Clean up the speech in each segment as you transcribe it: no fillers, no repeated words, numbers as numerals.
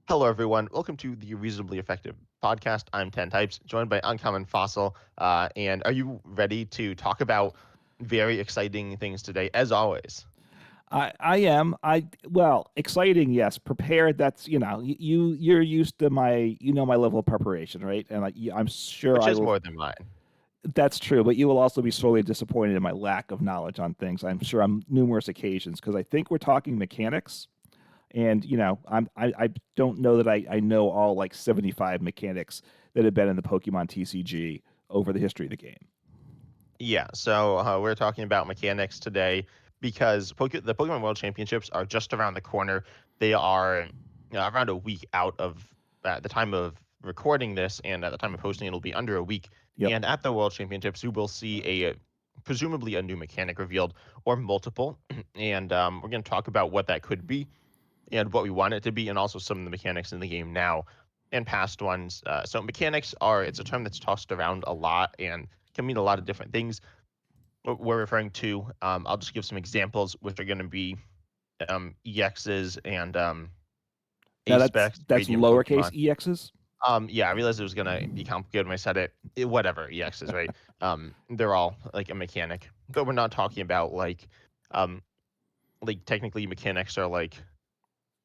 Hello, everyone. Welcome to the Reasonably Effective podcast. I'm 10 Types, joined by Uncommon Fossil. And are you ready to talk about very exciting things today, as always? I am. Exciting, yes. Prepared, that's, you're used to my level of preparation, right? And I'm sure Which I is will. more than mine. That's true, but you will also be sorely disappointed in my lack of knowledge on things. I'm sure on numerous occasions because I think we're talking mechanics, and I don't know that I know all like 75 mechanics that have been in the Pokemon TCG over the history of the game. Yeah, so we're talking about mechanics today because the Pokemon World Championships are just around the corner. They are around a week out of at the time of recording this, and at the time of posting, it'll be under a week. Yep. And at the World Championships, we will see presumably a new mechanic revealed or multiple, and we're going to talk about what that could be and what we want it to be, and also some of the mechanics in the game now and past ones. So mechanics it's a term that's tossed around a lot and can mean a lot of different things. What we're referring to, I'll just give some examples, which are going to be EXs and Now A that's specs, that's Radiant Pokemon. lowercase ex's. Yeah, I realized it was gonna be complicated when I said it. Whatever, EXs, right? They're all like a mechanic, but we're not talking about um, like technically mechanics are like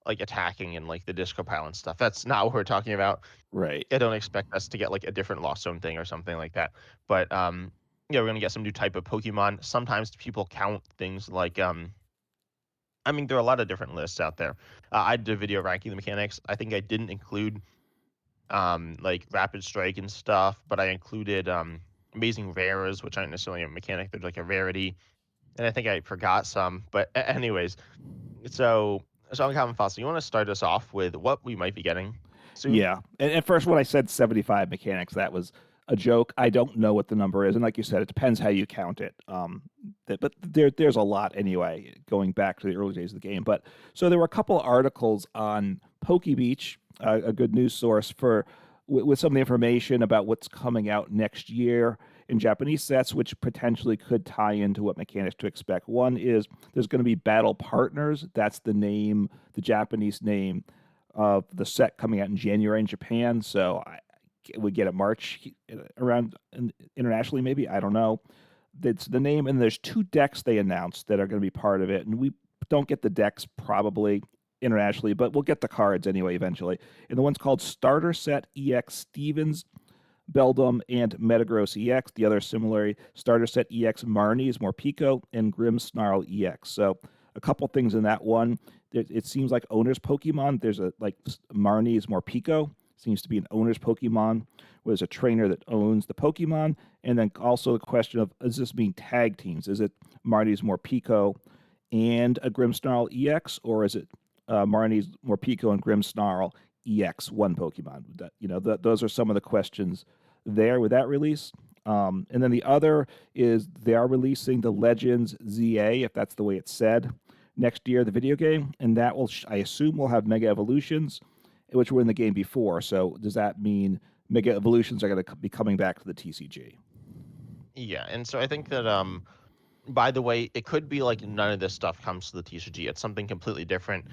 attacking and like the disco pile and stuff. That's not what we're talking about. Right. I don't expect us to get like a different Lost Zone thing or something like that. But yeah, we're gonna get some new type of Pokemon. Sometimes people count things like I mean, there are a lot of different lists out there. I did a video ranking the mechanics. I think I didn't include like Rapid Strike and stuff, but I included Amazing Rares, which aren't necessarily a mechanic. They're like a rarity, and I think I forgot some. But anyways, so so Uncommon Fossil, you want to start us off with what we might be getting soon? Yeah. And at first, when I said 75 mechanics, that was a joke. I don't know what the number is. And like you said, it depends how you count it. But there's a lot anyway, going back to the early days of the game. But so there were a couple articles on PokeBeach, a good news source with some of the information about what's coming out next year in Japanese sets, which potentially could tie into what mechanics to expect. One is there's going to be Battle Partners. That's the name, the Japanese name of the set coming out in January in Japan. So we get it March around internationally, maybe. I don't know. That's the name. And there's two decks they announced that are going to be part of it. And we don't get the decks probably internationally, but we'll get the cards anyway eventually. And the one's called Starter Set EX Stevens, Beldum, and Metagross EX. The other similarly, Starter Set EX Marnie's Morpeko and Grim Snarl EX. So a couple things in that one. It seems like owner's Pokemon. There's a like Marnie's Morpeko seems to be an owner's Pokemon. Was a trainer that owns the Pokemon, and then also the question of does this mean tag teams? Is it Marnie's Morpeko and a Grimmsnarl EX, or is it Marnie's Morpeko and Grimmsnarl EX one Pokemon? Those are some of the questions there with that release. And then the other is they are releasing the Legends ZA, if that's the way it's said, next year, the video game, and that will, I assume, will have Mega Evolutions, which were in the game before. So does that mean Mega Evolutions are going to be coming back to the TCG? Yeah, and so I think that by the way, it could be like none of this stuff comes to the TCG. It's something completely different.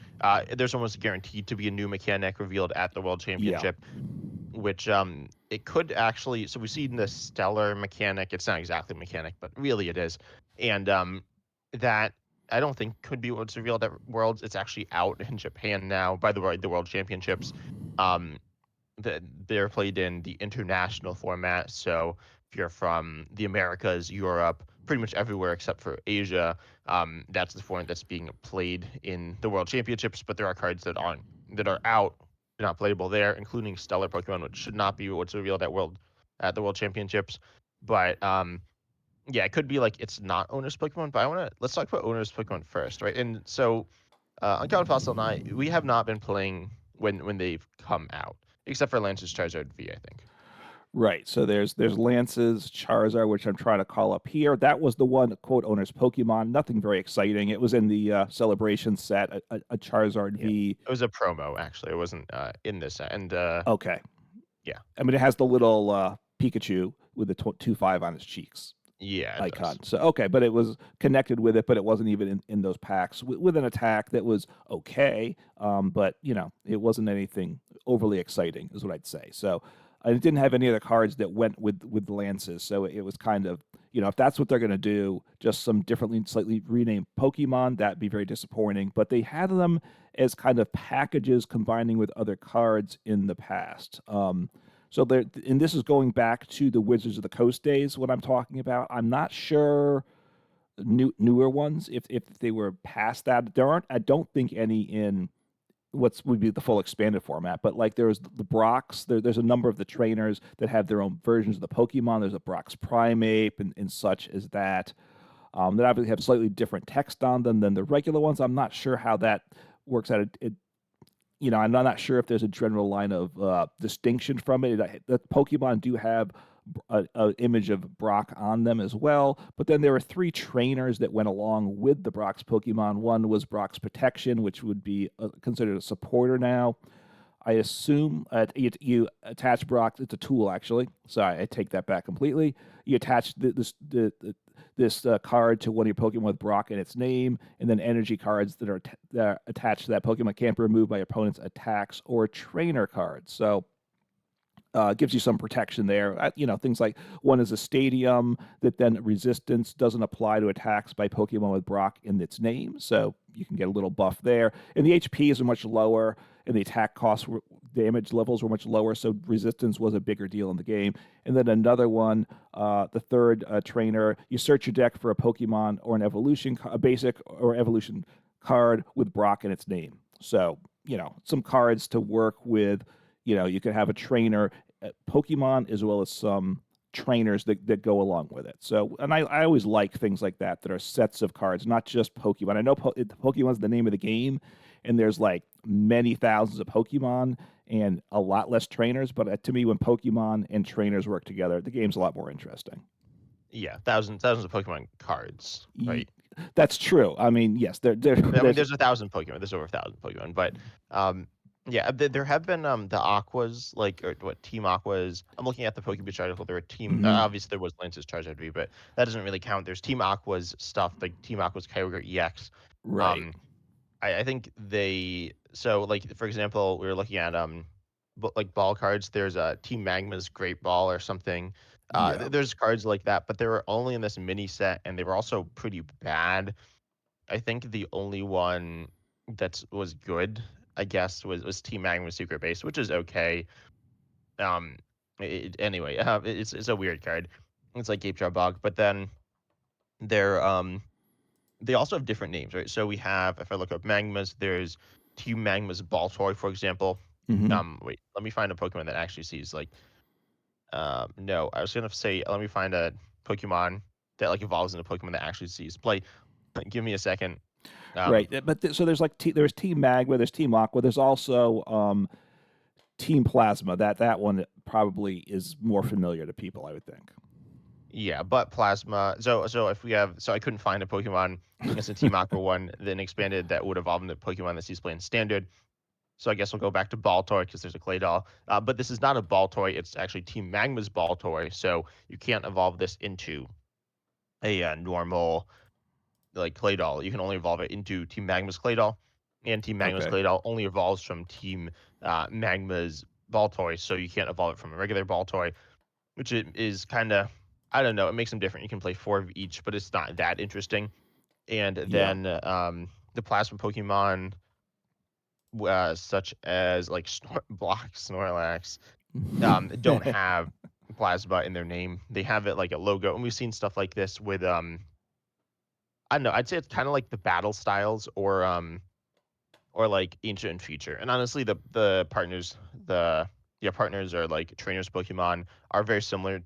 There's almost guaranteed to be a new mechanic revealed at the World Yeah. Championship, which it could actually. So we've seen the Stellar mechanic. It's not exactly mechanic, but really it is, and that I don't think could be what's revealed at Worlds. It's actually out in Japan now. By the way, the World Championships. Um, they're played in the international format. So if you're from the Americas, Europe, pretty much everywhere except for Asia, that's the format that's being played in the World Championships. But there are cards that are out, not playable there, including Stellar Pokemon, which should not be what's revealed at the World Championships. But yeah, it could be like it's not owner's Pokemon. But let's talk about owner's Pokemon first, right? And so Uncommon Fossil and I, we have not been playing when they've come out, except for Lance's Charizard V, I think. Right. So there's Lance's Charizard, which I'm trying to call up here. That was the one quote owner's Pokemon. Nothing very exciting. It was in the celebration set, a Charizard Yeah, V. it was a promo actually. It wasn't in this, and Okay. yeah, I mean, it has the little Pikachu with the 2-5 on his cheeks. Yeah, it does. icon. So okay, but it was connected with it, but it wasn't even in those packs with an attack that was okay. But it wasn't anything overly exciting, is what I'd say. So I didn't have any other cards that went with lances. So it was kind of if that's what they're going to do, just some differently, slightly renamed Pokemon, that'd be very disappointing. But they had them as kind of packages combining with other cards in the past. So there, and this is going back to the Wizards of the Coast days. What I'm talking about, I'm not sure newer ones if they were past that. There aren't, I don't think any in what's would be the full expanded format. But like there's the Brox, there's a number of the trainers that have their own versions of the Pokemon. There's a Brox Primeape and such as that. That obviously have slightly different text on them than the regular ones. I'm not sure how that works out. I'm not sure if there's a general line of distinction from it. The Pokemon do have an image of Brock on them as well, but then there were three trainers that went along with the Brock's Pokemon. One was Brock's Protection, which would be considered a supporter now. I assume you attach Brock. It's a tool, actually. Sorry, I take that back completely. You attach this card to one of your Pokemon with Brock in its name, and then energy cards that are attached to that Pokemon can't be removed by opponent's attacks or trainer cards. So gives you some protection there. Things like one is a stadium that then resistance doesn't apply to attacks by Pokemon with Brock in its name, so you can get a little buff there. And the HPs are much lower, and the attack costs damage levels were much lower, so resistance was a bigger deal in the game. And then another one, the third trainer, you search your deck for a Pokemon or a basic or evolution card with Brock in its name. So some cards to work with. You could have a trainer, Pokemon, as well as some trainers that go along with it. So, and I always like things like that are sets of cards, not just Pokemon. I know Pokemon's the name of the game, and there's like many thousands of Pokemon and a lot less trainers. But to me, when Pokemon and trainers work together, the game's a lot more interesting. Yeah, thousands of Pokemon cards, Ye- right? That's true. I mean, yes, I mean, there's there's 1,000 Pokemon. There's over 1,000 Pokemon, but yeah, there have been the Aquas, like or what Team Aquas. I'm looking at the Pokebeach article. There were team. mhm, Obviously, there was Lance's Charizard V, but that doesn't really count. There's Team Aquas stuff, like Team Aquas Kyogre EX. right. Um, I think they so like for example, we were looking at like ball cards. There's a Team Magma's Great Ball or something. Yeah. There's cards like that, but they were only in this mini set, and they were also pretty bad. I think the only one that was good, I guess, was Team Magma's Secret Base, which is okay. Um, anyway, it's a weird card. It's like Gape Jaw Bog, but then they're they also have different names, right? So we have, if I look up Magmas, there's Team Magma's Baltoy, for example. Hmm. Wait, let me find a Pokemon that actually sees like no, I was gonna say let me find a Pokemon that like evolves into a Pokemon that actually sees play. Give me a second. Um, Right, but so there's like there's Team Magma, there's Team Aqua, there's also Team Plasma. That one probably is more familiar to people, I would think. Yeah, but plasma. So if we have, so I couldn't find a Pokemon as a Team Aqua one, then expanded that would evolve into Pokemon that sees play in standard. So I guess we'll go back to Baltoy because there's a clay doll. But this is not a Baltoy. It's actually Team Magma's Baltoy. So you can't evolve this into a normal like clay doll. You can only evolve it into Team Magma's clay doll, and Team Magma's Okay. clay doll only evolves from Team Magma's Baltoy. So you can't evolve it from a regular Baltoy, which it is kind of, I don't know. It makes them different. You can play four of each, but it's not that interesting. And Yeah. then the plasma Pokemon, such as like Block, Snorlax, don't have plasma in their name. They have it like a logo, and we've seen stuff like this with I don't know. I'd say it's kind of like the battle styles or like ancient and future. And honestly, the partners the yeah partners or like trainers Pokemon are very similar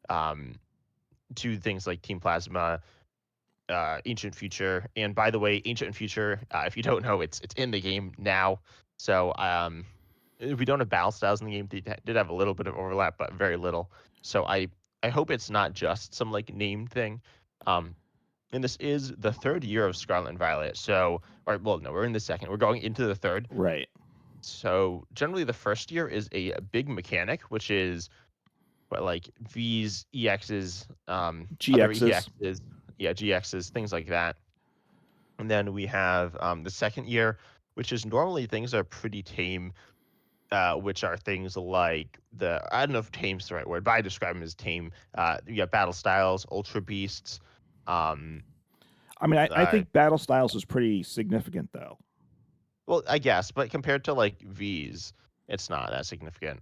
um to things like Team Plasma, Ancient Future, and by the way, Ancient and Future, if you don't know, it's in the game now. So we don't have battle styles in the game. They did have a little bit of overlap, but very little. So I hope it's not just some like name thing. Um, and this is the third year of Scarlet and Violet. So, or well, no, we're in the second. We're going into the third. Right. So generally, the first year is a big mechanic, which is but like V's, EXs, other GXs. EXs, yeah, GXs, things like that. And then we have the second year, which is normally things are pretty tame, which are things like I don't know if tame's the right word, but I describe them as tame. You got battle styles, ultra beasts. Um, I mean, I uh, think battle styles is pretty significant though. well, I guess, but compared to like V's, it's not that significant.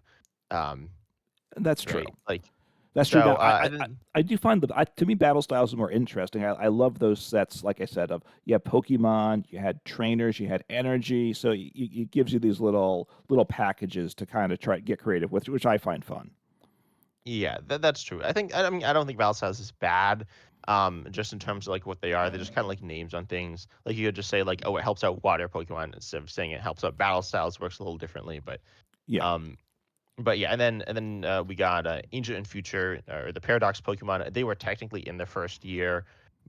Um, That's true. right? Like, That's true. so Now, I I didn't. I do find to me battle styles are more interesting. I love those sets. Like I said, of you had Pokemon, you had trainers, you had energy. So it gives you these little packages to kind of try to get creative with, which I find fun. Yeah, that's true. I mean, I don't think battle styles is bad. Just in terms of like what they are, they're just kind of like names on things. Like you could just say like, oh, it helps out water Pokemon instead of saying it helps out battle styles. Works a little differently, Yeah. um, but yeah, and then we got Ancient and Future or the Paradox Pokemon. They were technically in the first year,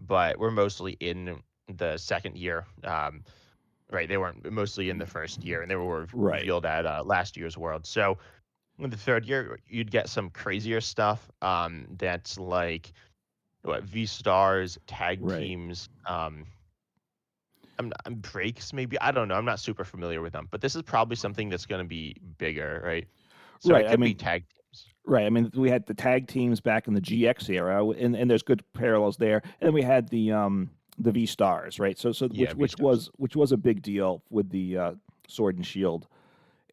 but we're mostly in the second year. Right, they weren't mostly in the first year, and they were Right. revealed at last year's World. So in the third year, you'd get some crazier stuff. That's like what V stars, tag Right. teams. I'm breaks maybe. I don't know. I'm not super familiar with them, but this is probably something that's going to be bigger, right? So Right. it I could be mean, tag teams. right. I mean, we had the tag teams back in the GX era, and there's good parallels there. And then we had the V stars, right? So Yeah, V stars. which was a big deal with the Sword and Shield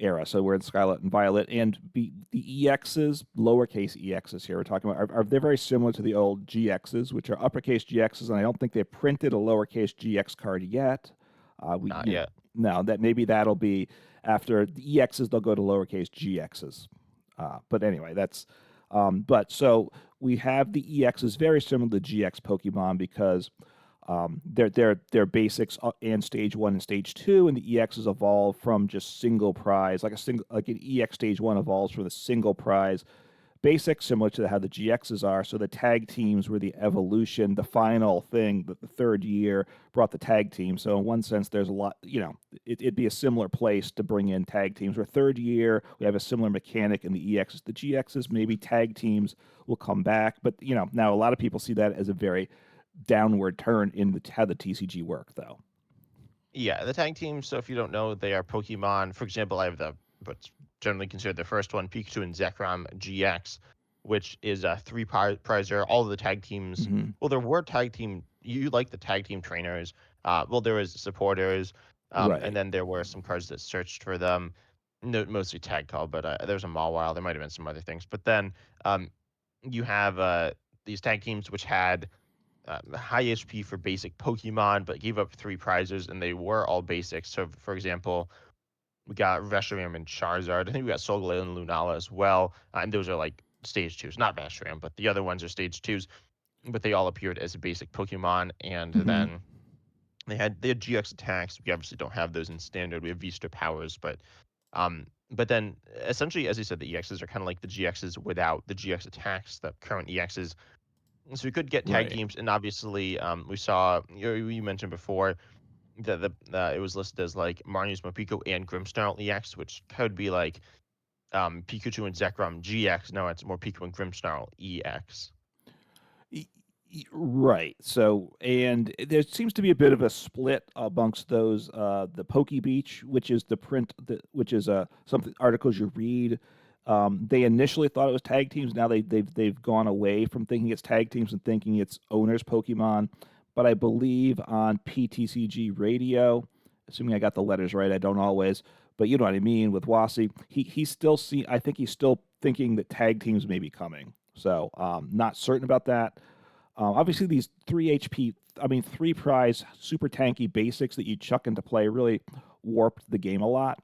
era. So we're in Scarlet and Violet, and the EXs, lowercase EXs here we're talking about, are they're very similar to the old GXs, which are uppercase GXs, and I don't think they printed a lowercase GX card yet. We Not yet. no, that maybe that'll be after the EXs, they'll go to lowercase GXs. But anyway, that's but so we have the EXs very similar to GX Pokemon because their basics and stage one and stage two, and the EXs evolve from just single prize, like an EX stage one evolves from the single prize basics, similar to how the GXs are. So the tag teams were the evolution, the final thing that the third year brought the tag team. So in one sense, there's a lot, it'd be a similar place to bring in tag teams. Where third year, we have a similar mechanic in the EXs, the GXs, maybe tag teams will come back. But, now a lot of people see that as a very downward turn in how the TCG work, though. Yeah, the tag teams. So if you don't know, they are Pokemon. For example, I have what's generally considered the first one, Pikachu and Zekrom GX, which is a prizer. All of the tag teams. Hmm. Well, there were tag team. You like the tag team trainers. Well, there was supporters, and Right. then there were some cards that searched for them. No, mostly tag call, but there was a Mawile. There might have been some other things. But then you have these tag teams which had high HP for basic Pokemon, but gave up three prizes, and they were all basics. So, for example, we got Reshiram and Charizard. I think we got Solgaleo and Lunala as well, and those are like stage twos, not Reshiram, but the other ones are stage twos. But they all appeared as a basic Pokemon, and Hmm. then they had GX attacks. We obviously don't have those in standard. We have V-Star powers, but then essentially, as you said, the EXs are kind of like the GXs without the GX attacks that current EXs. So we could get tag Right. teams, and obviously, we saw you mentioned before that it was listed as like Marnie's Mopiko and Grimmsnarl EX, which could be like Pikachu and Zekrom GX. No, it's more Pikachu and Grimmsnarl EX. Right. So, and there seems to be a bit of a split amongst those. The Poke Beach, which is the print, which is something articles you read. They initially thought it was tag teams. Now they've gone away from thinking it's tag teams and thinking it's owners Pokemon. But I believe on PTCG radio, assuming I got the letters right, I don't always, but you know what I mean with Wasi. He's still see. I think he's still thinking that tag teams may be coming. So, not certain about that. Obviously, these 3 prize super tanky basics that you chuck into play really warped the game a lot.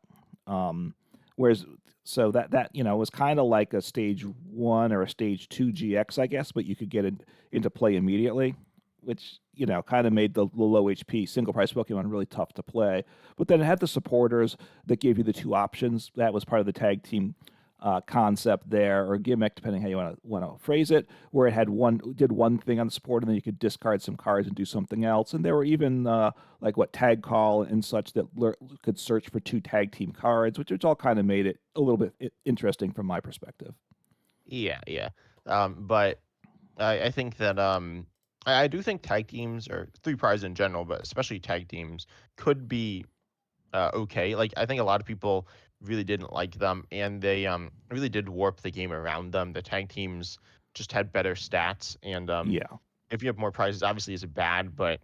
Um, whereas, so that was kind of like a stage one or a stage two GX, I guess, but you could get it into play immediately, which kind of made the low HP single prize Pokemon really tough to play. But then it had the supporters that gave you the two options. That was part of the tag team concept there, or gimmick, depending how you want to phrase it, where it did one thing on the sport, and then you could discard some cards and do something else. And there were even like what tag call and such that could search for two tag team cards, which all kind of made it a little bit interesting from my perspective. Yeah, yeah. But I think that I do think tag teams or three prize in general, but especially tag teams could be okay. Like I think a lot of people really didn't like them, and they really did warp the game around them. The tag teams just had better stats, and Yeah, if you have more prizes, obviously is bad, but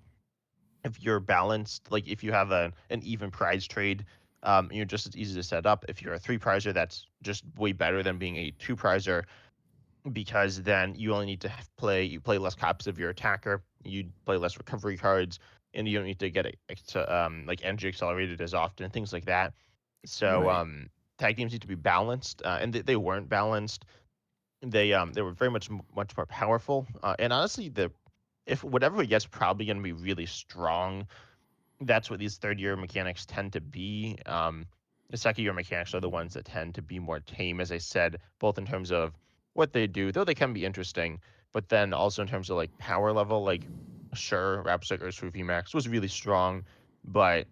if you're balanced, like if you have an even prize trade, you're just as easy to set up. If you're a three prizer, that's just way better than being a two prizer because then you only need to you play less copies of your attacker, you play less recovery cards, and you don't need to get like energy accelerated as often, things like that. So right. tag teams need to be balanced, and they weren't balanced. They were very much more powerful, and honestly, the if whatever we get's probably going to be really strong. That's what these third year mechanics tend to be. The second year mechanics are the ones that tend to be more tame, as I said, both in terms of what they do, though they can be interesting, but then also in terms of like power level. Like, sure, Rapsicers for VMAX was really strong, but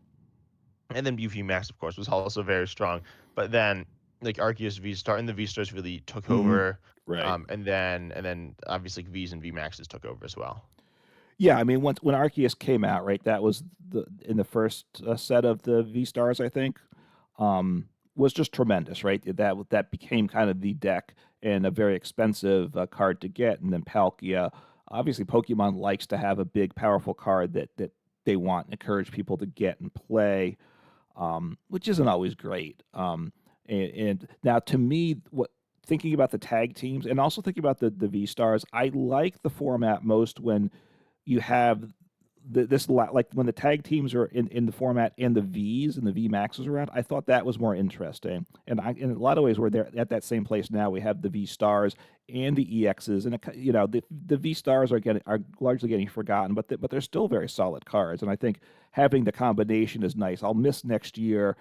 and then UV Max, of course, was also very strong. But then like Arceus V Star and the V Stars really took Hmm. over, Right. and then obviously V's and V Maxes took over as well. Yeah, I mean, once when Arceus came out, right, that was the in the first set of the V Stars, I think, was just tremendous, right? That became kind of the deck and a very expensive card to get, and then Palkia. Obviously, Pokemon likes to have a big, powerful card that they want and encourage people to get and play, which isn't always great. And now, to me, what thinking about the tag teams and also thinking about the V Stars, I like the format most when you have like when the tag teams are in the format and the V's and the V Maxes around. I thought that was more interesting, and in a lot of ways we're there at that same place now. We have the V Stars and the EXs, and the V Stars are largely getting forgotten, but they're still very solid cards, and I think having the combination is nice. I'll miss next year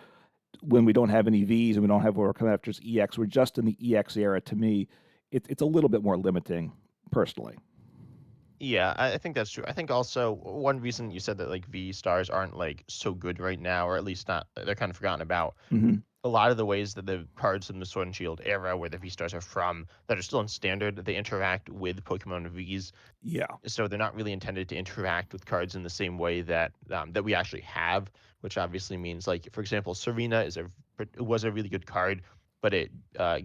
when we don't have any V's and we don't have what we're coming after just EX. We're just in the EX era. To me, it's a little bit more limiting personally. Yeah, I think that's true. I think also one reason you said that like V stars aren't like so good right now, or at least not, they're kind of forgotten about. Hmm. A lot of the ways that the cards in the Sword and Shield era, where the V stars are from, that are still in standard, they interact with Pokemon V's, Yeah. so they're not really intended to interact with cards in the same way that we actually have, which obviously means like for example, Serena was a really good card, but it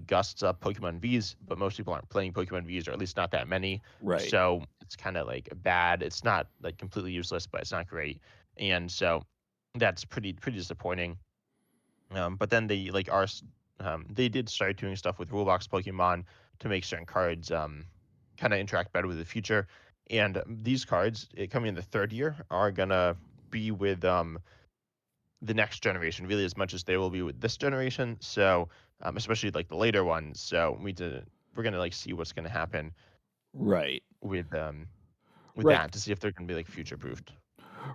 gusts up Pokemon V's, but most people aren't playing Pokemon V's, or at least not that many. Right. So it's kind of like bad. It's not like completely useless, but it's not great, and so that's pretty disappointing. But then they did start doing stuff with Roblox Pokemon to make certain cards kind of interact better with the future. And these cards coming in the third year are gonna be with the next generation really as much as they will be with this generation. So especially like the later ones. So we're gonna like see what's gonna happen Right. with Right. that to see if they're gonna be like future proofed.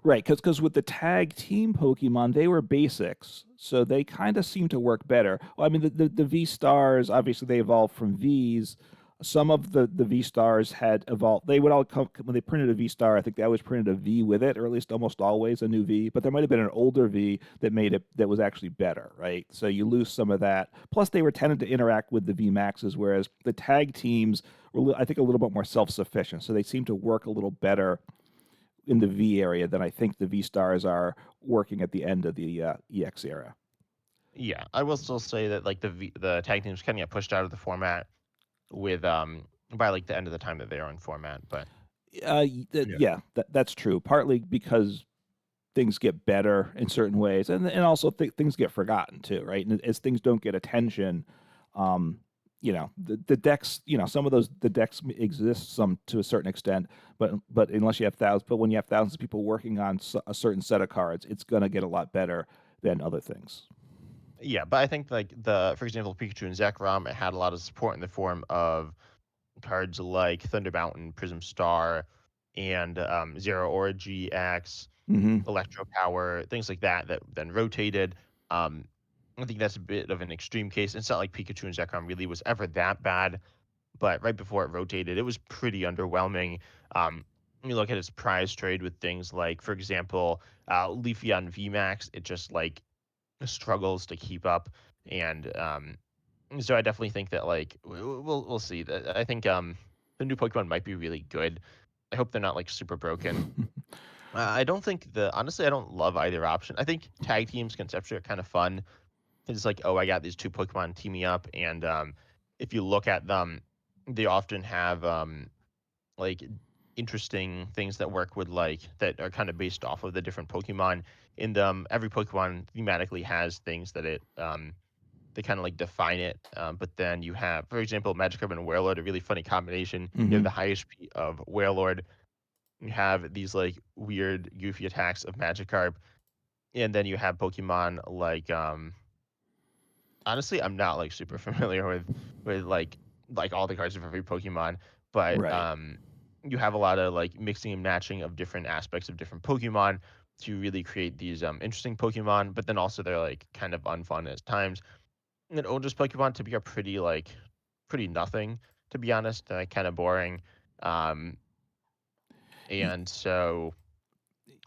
Right. Because with the tag team Pokemon, they were basics, so they kind of seem to work better. Well, I mean, the V Stars obviously they evolved from Vs. Some of the V Stars had evolved. They would all come when they printed a V Star. I think they always printed a V with it, or at least almost always a new V. But there might have been an older V that was actually better, right? So you lose some of that. Plus, they were tended to interact with the V Maxes, whereas the tag teams were, I think, a little bit more self sufficient. So they seem to work a little better in the V area than I think the V stars are working at the end of the EX era. Yeah, I will still say that like the tag teams kind of get pushed out of the format with by like the end of the time that they are in format. But yeah, Yeah, that's true. Partly because things get better in certain ways, and also things get forgotten too, right? And as things don't get attention, um, the decks, some of the decks exist some to a certain extent, but unless you have thousands, but when you have thousands of people working on a certain set of cards, it's gonna get a lot better than other things. yeah, but I think like for example, Pikachu and Zekrom, it had a lot of support in the form of cards like Thunder Mountain, Prism Star, and Zero Aura GX, Hmm. Electro Power, things like that that then rotated. Um, I think that's a bit of an extreme case. It's not like Pikachu and Zekrom really was ever that bad, but right before it rotated, it was pretty underwhelming. You look at its prize trade with things like, for example, Leafeon VMAX, it just like struggles to keep up, and So I definitely think that like we'll see. I think the new Pokemon might be really good. I hope they're not like super broken. I don't think the honestly I don't love either option. I think tag teams conceptually are kind of fun. It's like, oh, I got these two Pokemon teaming up, and if you look at them, they often have like interesting things that work with like that are kind of based off of the different Pokemon. And every Pokemon thematically has things that it they kind of like define it. But then you have, for example, Magikarp and Warlord, a really funny combination. You have Hmm. the highest HP of Warlord. You have these like weird, goofy attacks of Magikarp, and then you have Pokemon like honestly, I'm not like super familiar with like all the cards of every Pokemon, but Right. you have a lot of like mixing and matching of different aspects of different Pokemon to really create these interesting Pokemon, but then also they're like kind of unfun at times. And then Ultra's Pokemon to be are pretty like pretty nothing, to be honest, kind of boring. Um Y- and so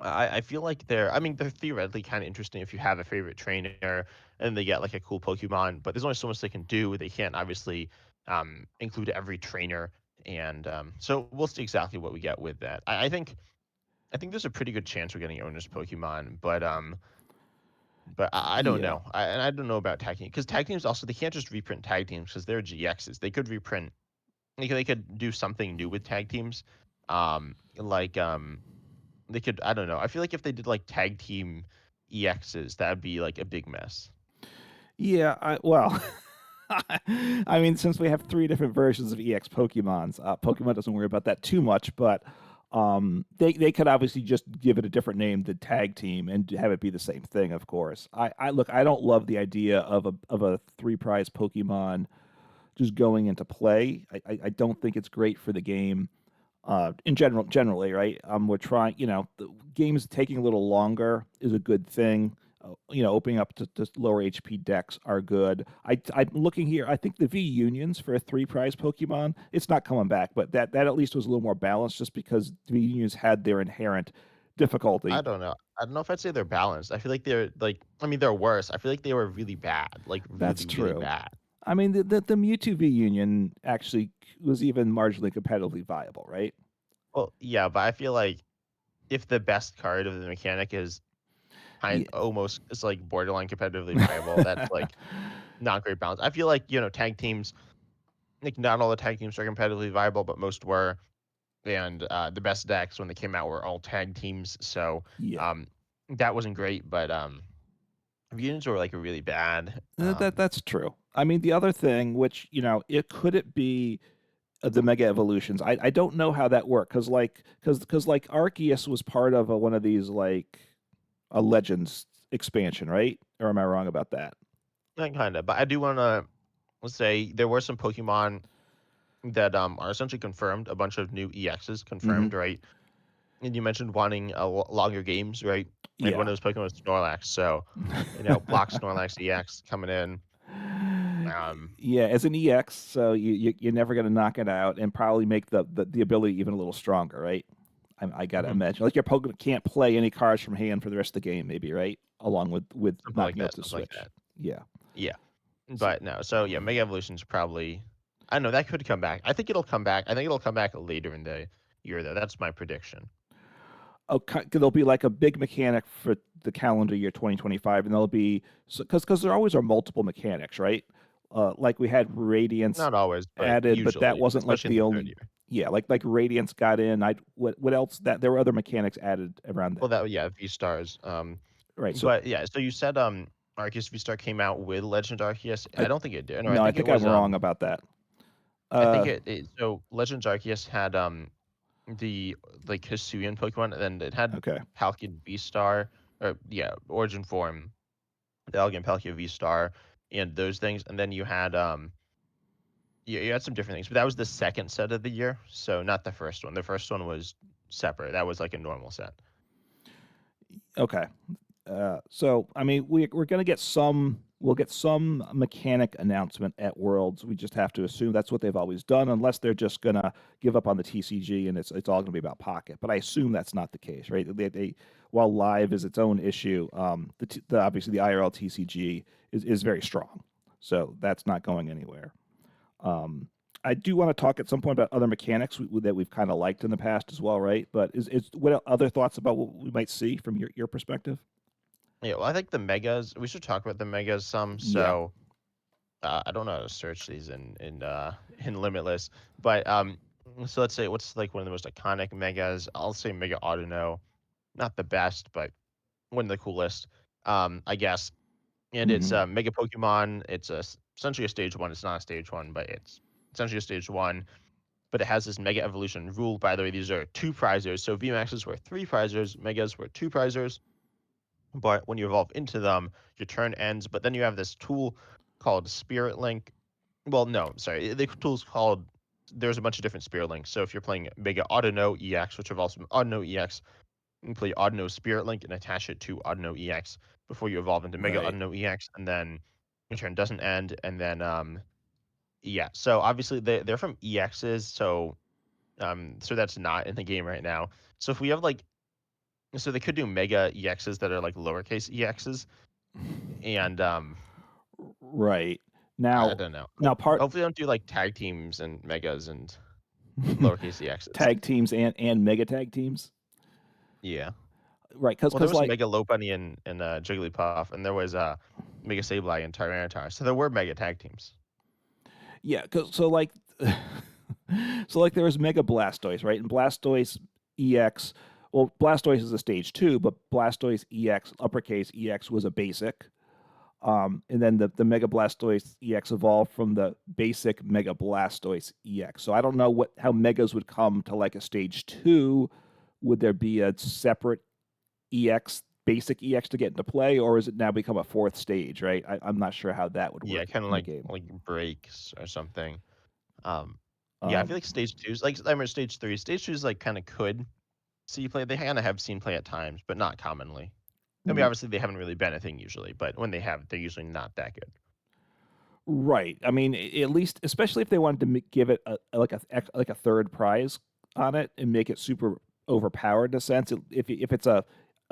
I feel like I mean, they're theoretically kind of interesting if you have a favorite trainer and they get like a cool Pokemon, but there's only so much they can do. They can't obviously include every trainer, and so we'll see exactly what we get with that. I think there's a pretty good chance we're getting owners Pokemon, but I don't Yeah. know. And I don't know about tag team because tag teams also they can't just reprint tag teams because they're GXs. They could reprint. They could do something new with tag teams, like they could I don't know. I feel like if they did, like, tag team EXs, that'd be, like, a big mess. Yeah. Well, I mean, since we have three different versions of EX Pokemons, Pokemon doesn't worry about that too much, but they could obviously just give it a different name, the tag team, and have it be the same thing. Of course, I look, I don't love the idea of a three prize Pokemon just going into play. I don't think it's great for the game. Generally, right? We're trying, the games taking a little longer is a good thing. Opening up to lower HP decks are good. I'm looking here. I think the V Unions for a three prize Pokemon, it's not coming back, but that at least was a little more balanced, just because V Unions had their inherent I difficulty. don't know. I don't know if I'd say they're balanced. I feel like they're, like I mean, they're worse. I feel like they were really bad, like, That's really, really true. bad. I mean, the Mewtwo V Union actually was even marginally competitively viable, right? Well, yeah, but I feel like if the best card of the mechanic is Yeah. almost is, like, borderline competitively viable, that's, like, not great balance. I feel like, tag teams like, not all the tag teams are competitively viable, but most were. And the best decks when they came out were all tag teams. So Yeah. um, that wasn't great, but Reunions were like really bad. That's true. I mean, the other thing, which it could it be the mega evolutions? I don't know how that worked, because like Arceus was part of one of these, like a Legends expansion, right? Or am I wrong about that? Kind of, but I do want to say there were some Pokemon that are essentially confirmed. A bunch of new EXs Hmm. confirmed, right? And you mentioned wanting longer games, right? And one Yeah. of those Pokemon was Snorlax. So Block Snorlax EX coming in. Um, Yeah, as an EX, so you're never going to knock it out, and probably make the ability even a little stronger, right? I gotta mhm, imagine, like, your Pokemon can't play any cards from hand for the rest of the game, maybe, right? Along with something like knocking out that. the Something like switch. that. Yeah. Yeah. So, But no, so yeah, Mega Evolution's probably I don't know, that could come back. I think it'll come back. I think it'll come back later in the year though. That's my prediction. okay, there'll be like a big mechanic for the calendar year 2025, and there'll be, because there always are multiple mechanics, right? Like we had Radiance Not always, but added, but that usually, wasn't like especially in the the third only. year. Yeah, like Radiance got in. I what else, that there were other mechanics added around Well, that, that yeah, V Stars. right? So But yeah, so you said Arceus V Star came out with Legend Arceus. I I don't think it did. No, I no, I think it think I'm was wrong about that. I think Uh, it so Legends Arceus had the like Hisuian Pokemon, and then it had okay. Palkia V Star or yeah, Origin Form, the Elegant Palkia V Star, and those things, and then you had you had some different things, but that was the second set of the year, so not the first one. The first one was separate. That was like a normal set. Okay. So I mean, we're gonna get some. We'll get some mechanic announcement at Worlds. We just have to assume that's what they've always done, unless they're just gonna give up on the TCG and it's all gonna be about Pocket. But I assume that's not the case, right? While Live is its own issue, the obviously the IRL TCG is very strong. so that's not going anywhere. Um, I do want to talk at some point about other mechanics that we've kind of liked in the past as well, right? But is what other thoughts about what we might see from your perspective? Yeah, well, I think the megas. We should talk about the megas some. Yeah. So I don't know how to search these in in Limitless, but so let's say what's like one of the most iconic megas. I'll say Mega Autono, not the best, but one of the coolest, I guess. And it's Hmm. Mega Pokemon. It's essentially a stage one. It's not a stage one, but it's essentially a stage one. But it has this Mega Evolution rule. By the way, these are two prizers. So VMAXs were three prizers, Megas were two prizers. But when you evolve into them, your turn ends. But then you have this tool called Spirit Link. Well, no, sorry. The tool's called. There's a bunch of different Spirit Links. So if you're playing Mega Autono EX, which evolves from Autono EX, you can play Autono Spirit Link and attach it to Autono EX before you evolve into Mega Right. Autono EX, and then your turn doesn't end. And then yeah. So obviously they're from EXs, so that's not in the game right now. So if we have like so they could do Mega EXs that are like lowercase EXs, and Right. I Now, don't know. now part Hopefully, don't do like tag teams and megas and lowercase EXs. tag teams and mega tag teams, Yeah. right? Well, there Because was like Mega Lopunny and Jigglypuff, and there was Mega Sableye and Tyranitar. So there were mega tag teams. yeah, cause so like so like there was Mega Blastoise, right? And Blastoise EX. Well, Blastoise is a stage two, but Blastoise EX uppercase EX was a basic. And then the Mega Blastoise EX evolved from the basic Mega Blastoise EX. So I don't know what how Megas would come to like a stage two. Would there be a separate EX, basic EX to get into play, or is it now become a fourth stage? Right? I'm not sure how that would Yeah, work kind of in the game. like breaks or something. Um, yeah, I feel Um, like stage two's like I remember stage three. Stage two's like kind of could see play. They kind of have seen play at times, but not commonly. I mean, obviously they haven't really been a thing usually, but when they have, they're usually not that good. right. I mean, at least, especially if they wanted to give it like a third prize on it and make it super overpowered in a sense. If it's a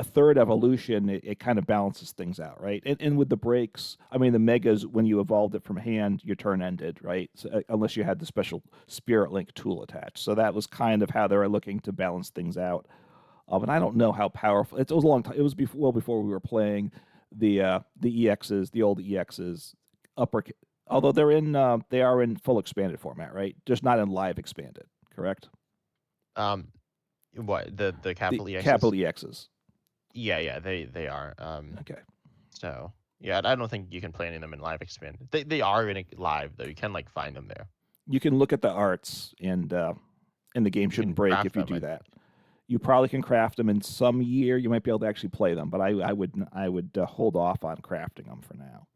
third evolution, it kind of balances things out, right? And with the breaks, I mean, the megas when you evolved it from hand, your turn ended, right? So, unless you had the special Spirit Link tool attached. So that was kind of how they were looking to balance things out. And I don't know how powerful. It was a long time. It was before, well before we were playing the EXs, the old EXs, upper. Although they are in full expanded format, right? Just not in live expanded, correct? Um, what the The capital EXs? capital EXs. Yeah, yeah, they are. Okay, So yeah, I don't think you can play any of them in live expanded. They are in live though. You can like find them there. you can look at the arts, and the game You can shouldn't break craft if you them, do I that. think. You probably can craft them in some year. You might be able to actually play them, but I would hold off on crafting them for now.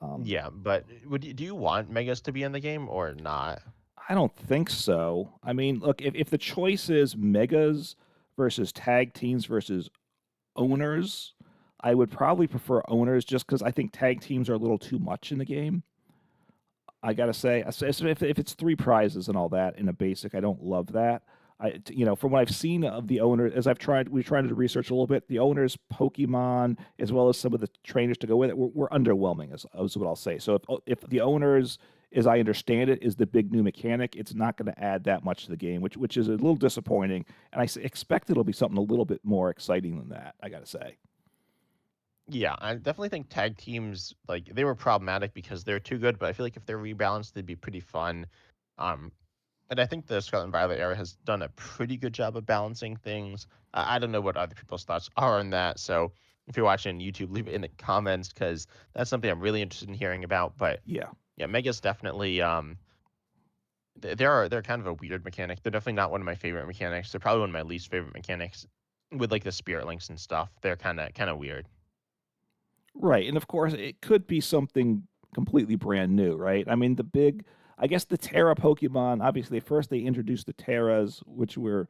Um, Yeah, but do you want megas to be in the game or not? I don't think so. I mean, look, if the choice is megas versus tag teams versus owners, I would probably prefer owners just because I think tag teams are a little too much in the game. I gotta say, if it's three prizes and all that in a basic, I don't love that. From what I've seen of the owner, as we've tried to research a little bit, the owners, Pokemon, as well as some of the trainers to go with it, were underwhelming, is what I'll say. So if the owners, as I understand it, is the big new mechanic, it's not going to add that much to the game, which is a little disappointing. And expect it'll be something a little bit more exciting than that. I gotta say. Yeah, I definitely think tag teams like they were problematic because they're too good, but I feel like if they're rebalanced, they'd be pretty fun. Um, and I think the Scarlet and Violet era has done a pretty good job of balancing things. I don't know what other people's thoughts are on that. So if you're watching YouTube, leave it in the comments because that's something I'm really interested in hearing about. But Yeah. yeah, Mega's definitely they're kind of a weird mechanic. They're definitely not one of my favorite mechanics. They're probably one of my least favorite mechanics with like the spirit links and stuff. They're kind of weird. Right. And of course, it could be something completely brand new, right? I mean, I guess the Terra Pokemon, obviously, first they introduced the Terras, which were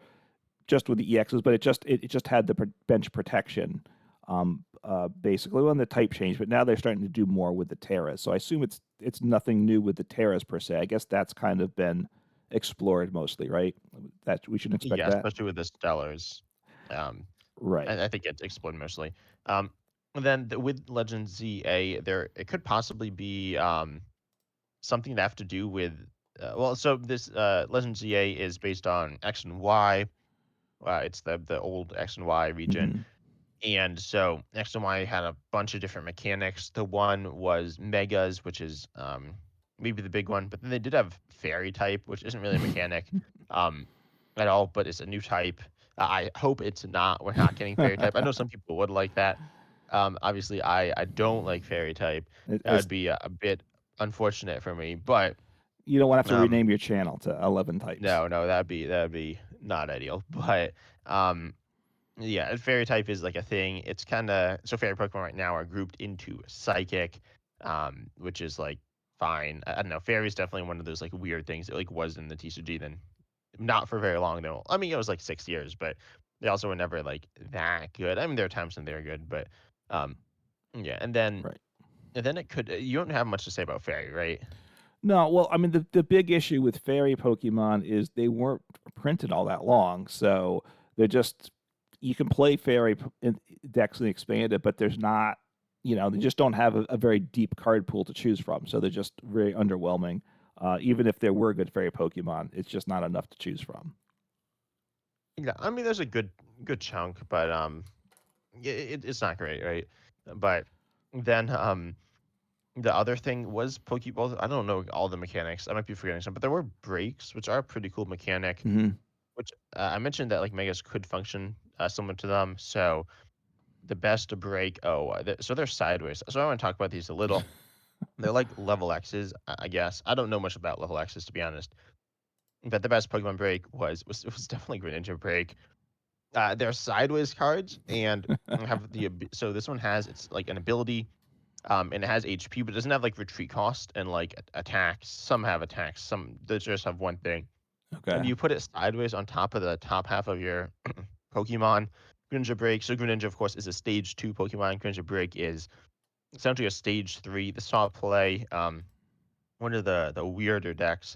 just with the EXs, but it just had the bench protection, basically, on the type change. But now they're starting to do more with the Terras. So I assume it's nothing new with the Terras per se. I guess that's kind of been explored mostly, right? That we should expect Yeah, that. especially with the Stellars. Um, Right. I think it's explored mostly. Um, then with Legend ZA, there it could possibly be something to have to do with. Well, so this Legend ZA is based on X and Y. It's the old X and Y region. Hmm. And so X and Y had a bunch of different mechanics. The one was Megas, which is maybe the big one, but then they did have Fairy type, which isn't really a mechanic um, at all, but it's a new type. I hope it's not. We're not getting Fairy type. I know some people would like that. Obviously, I don't like Fairy type. That As would be a bit unfortunate for me, but you don't want to have to um, rename your channel to 11 types. no, that'd be not ideal. But um, yeah, fairy type is like a thing. It's kind of so fairy Pokemon right now are grouped into psychic, which is like fine. I don't know. Fairy is definitely one of those like weird things that like was in the TCG. Then not for very long though. I mean, it was like 6 years, but they also were never like that good. I mean, there are times when they were good, but um, yeah. Right. And then it could. You don't have much to say about fairy, right? No, well, I mean, the big issue with fairy Pokemon is they weren't printed all that long, so they're just you can play fairy decks and expand it, but there's not, they just don't have a very deep card pool to choose from, so they're just very underwhelming. Even if there were good fairy Pokemon, it's just not enough to choose from. Yeah, I mean, there's a good chunk, but yeah, it's not great, right? But then the other thing was Pokeball. I don't know all the mechanics. I might be forgetting some, but there were breaks, which are a pretty cool mechanic. Hmm. Which I mentioned that like Megas could function similar to them. So the best break. Oh, so they're sideways. So I want to talk about these a little. They're like level X's, I guess. I don't know much about level X's to be honest. But the best Pokemon break was definitely Greninja break. They're sideways cards and have so this one has it's like an ability. And it has HP, but it doesn't have like retreat cost and like attacks. Some have attacks, some they just have one thing. And Okay. you put it sideways on top of the top half of your Pokemon. Greninja Break. So Greninja, of course, is a stage 2 Pokemon. Greninja Break is essentially a stage 3. This saw play one of the weirder decks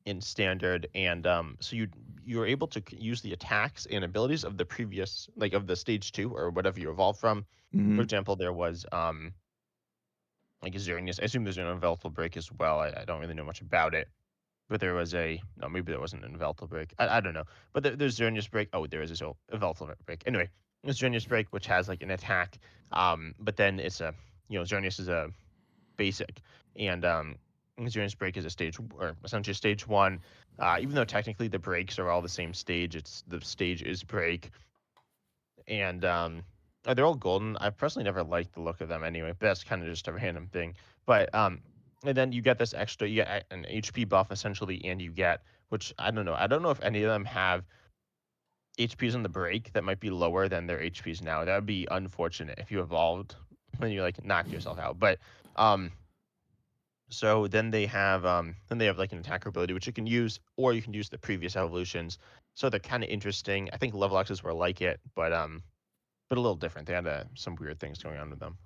in standard, and so you're able to use the attacks and abilities of the previous like of the stage 2 or whatever you evolved from. For Hmm. example, there was like a Xerneas. I assume there's an Inveltal Break as well. I don't really know much about it. But there was a no, maybe there wasn't an Inveltal Break. I don't know. But there's Xerneas Break. Oh, there is a Inveltal Break. Anyway, there's Xerneas Break, which has like an attack. But then it's a Xerneas is a basic, and Xerneas Break is a stage or essentially stage 1. Even though technically the breaks are all the same stage, it's the stage is break, and they're all golden. I personally never liked the look of them anyway, but that's kind of just a random thing. But and then you get this extra, you get an HP buff essentially, and you get which I don't know. I don't know if any of them have HPs on the break that might be lower than their HPs now. That would be unfortunate if you evolved when you like knocked yourself out. But um, so then they have like an attacker ability which you can use, or you can use the previous evolutions. So they're kind of interesting. I think level X's were like it, but a little different. They had some weird things going on with them.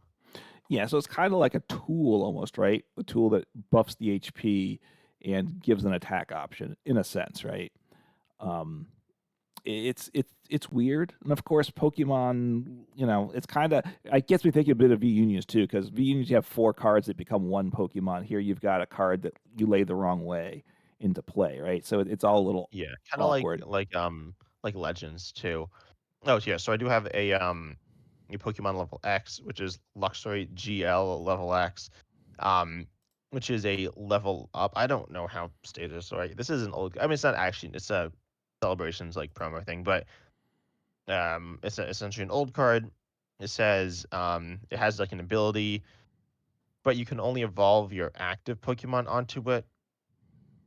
Yeah, so it's kind of like a tool almost, right? A tool that buffs the HP and gives an attack option in a sense, right? Um, it's weird, and of course, Pokemon. It's kind of it gets me thinking a bit of V Unions too, because V Unions you have 4 cards that become one Pokemon. Here you've got a card that you lay the wrong way into play, right? So it's all a little Yeah, kind of awkward. like Legends too. Oh yeah, so I do have a Pokemon level X, which is Luxray GL level X, um, which is a level up. I don't know how status. So this is an old. I mean, it's not actually. It's a celebrations like promo thing, but it's essentially an old card. It says it has like an ability, but you can only evolve your active Pokemon onto it,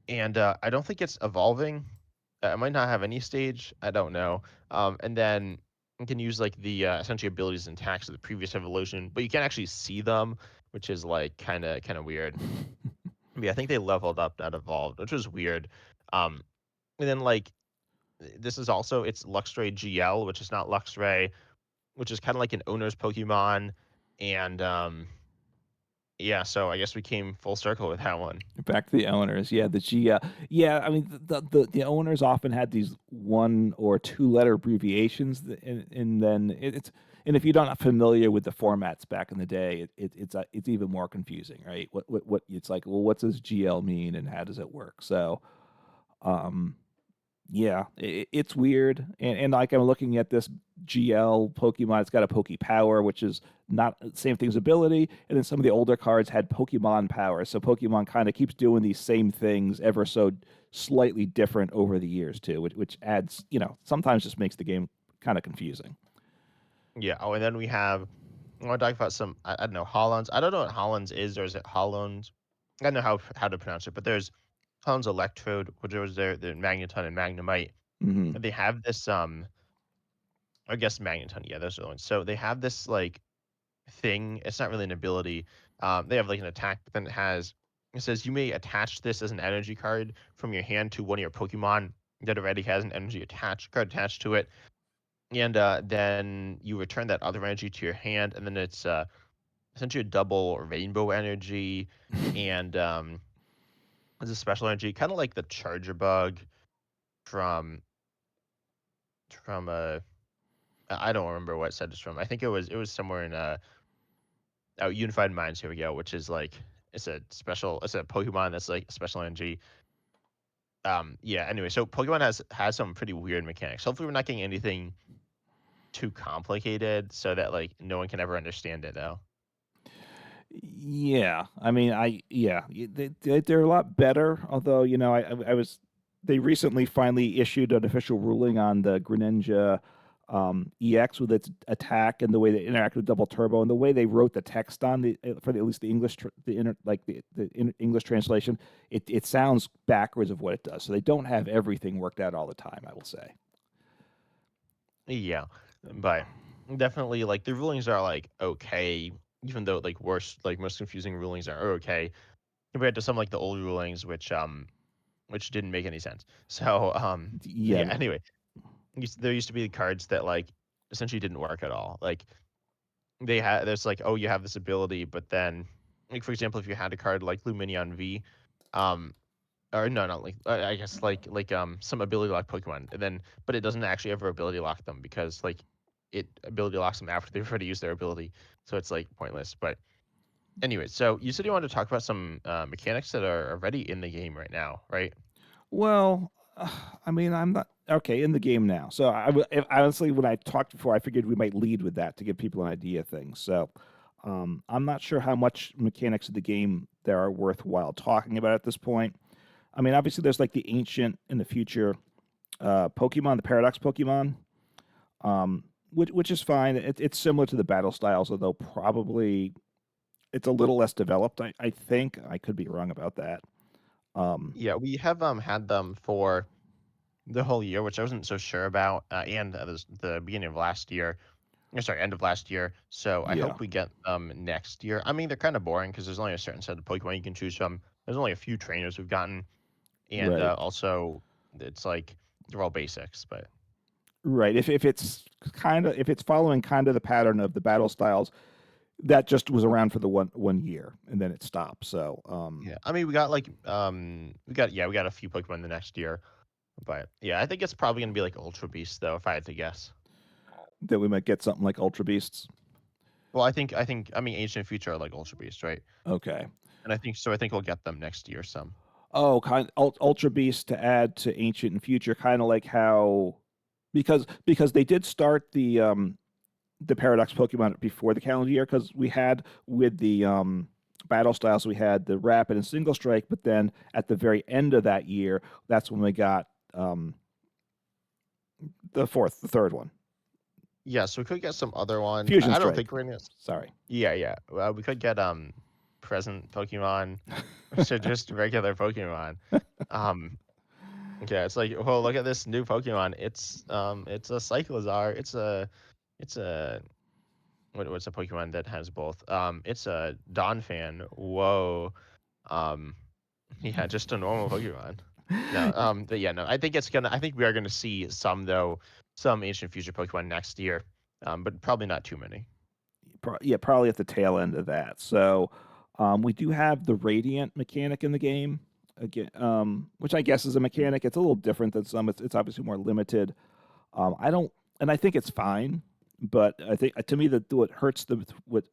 and I don't think it's evolving. It might not have any stage. I don't know. And then you can use like the essentially abilities and attacks of the previous evolution, but you can't actually see them, which is like kind of weird. Yeah, I think they leveled up, not evolved, which was weird. Um, and then like this is also it's Luxray GL, which is not Luxray, which is kind of like an owner's Pokemon, and yeah, so I guess we came full circle with that one. Back to the owners, yeah, the G, yeah. I mean, the owners often had these 1 or 2 letter abbreviations, and then it's And if you're not familiar with the formats back in the day, it's even more confusing, right? What it's like, well, what does GL mean and how does it work? So, um, yeah, it's weird. And like I'm looking at this GL Pokemon, it's got a Poke Power, which is not the same thing as ability. And then some of the older cards had Pokemon Power. So Pokemon kind of keeps doing these same things ever so slightly different over the years too, which adds, sometimes just makes the game kind of confusing. Yeah. Oh, and then we have. I want to talk about some. I don't know Hollands. I don't know what Hollands is, or is it Hollands? I don't know how to pronounce it, but there's Hollands Electrode, which was their Magneton and Magnemite. Hmm. And they have this I guess Magneton. Yeah, those are the ones. So they have this like thing. It's not really an ability. They have like an attack, but then it says you may attach this as an energy card from your hand to one of your Pokemon that already has an energy attached card attached to it, and then you return that other energy to your hand, and then it's essentially a double rainbow energy, and it's a special energy, kind of like the Charger Bug from I don't remember what set it's from. I think it was somewhere in oh, Unified Minds. Here we go, which is like it's a Pokemon that's like special energy. Yeah. Anyway, so Pokemon has some pretty weird mechanics. Hopefully, we're not getting anything too complicated so that like no one can ever understand it though. Yeah, I mean, they're a lot better. Although, I was they recently finally issued an official ruling on the Greninja EX with its attack and the way they interact with Double Turbo and the way they wrote the text on at least the English English translation. It sounds backwards of what it does. So they don't have everything worked out all the time, I will say. Yeah, but definitely like the rulings are like okay, even though like worse, like most confusing rulings are okay compared to some like the old rulings, which didn't make any sense. So Yeah, yeah. Anyway, there used to be cards that like essentially didn't work at all. Like there's like, oh, you have this ability, but then like for example, if you had a card like Luminion V, um, or no, not like I guess like some ability lock Pokemon, and then but it doesn't actually ever ability lock them because like it ability locks them after they've already used their ability, so it's like pointless. But anyway, so you said you wanted to talk about some mechanics that are already in the game right now, right? well, I mean, I'm not okay in the game now. So honestly, when I talked before, I figured we might lead with that to give people an idea of things. So I'm not sure how much mechanics of the game there are worthwhile talking about at this point. I mean, obviously, there's like the ancient and the future Pokemon, the Paradox Pokemon, which is fine. It's similar to the battle styles, although probably it's a little less developed. I think I could be wrong about that. Um, Yeah, we have had them for the whole year, which I wasn't so sure about, and the beginning of last year. Sorry, end of last year. So I yeah, hope we get them next year. I mean, they're kind of boring because there's only a certain set of Pokemon you can choose from. There's only a few trainers we've gotten, and right. also it's like they're all basics. But Right. If it's if it's following kind of the pattern of the battle styles, that just was around for the one year and then it stopped. So yeah, I mean, we got like we got a few Pokemon the next year. But yeah, I think it's probably gonna be like Ultra Beast though, if I had to guess. that we might get something like Ultra Beasts. Well, I mean Ancient and Future are like Ultra Beast, right? Okay. And I think so. I think we'll get them next year. Some. Oh, Ultra Beast to add to Ancient and Future, kind of like how because they did start the Paradox Pokemon before the calendar year because we had with the battle styles we had the Rapid and Single Strike, but then at the very end of that year, that's when we got the third one, Yeah, so we could get some other ones. Fusion I don't Strike. think we're gonna. Sorry. Yeah, yeah. We could get present Pokemon, so just regular Pokemon. Um, yeah, it's like, well, look at this new Pokemon. It's a Cyclizar. It's a what's a Pokemon that has both? It's a Donphan. Whoa. Um, yeah, just a normal Pokemon. No, but yeah, no. I think we are gonna see some though, some Ancient Future Pokemon next year. But probably not too many. Yeah, probably at the tail end of that. So we do have the Radiant mechanic in the game again, which I guess is a mechanic. It's a little different than some. It's obviously more limited. I don't, and I think it's fine. But I think to me that what hurts the what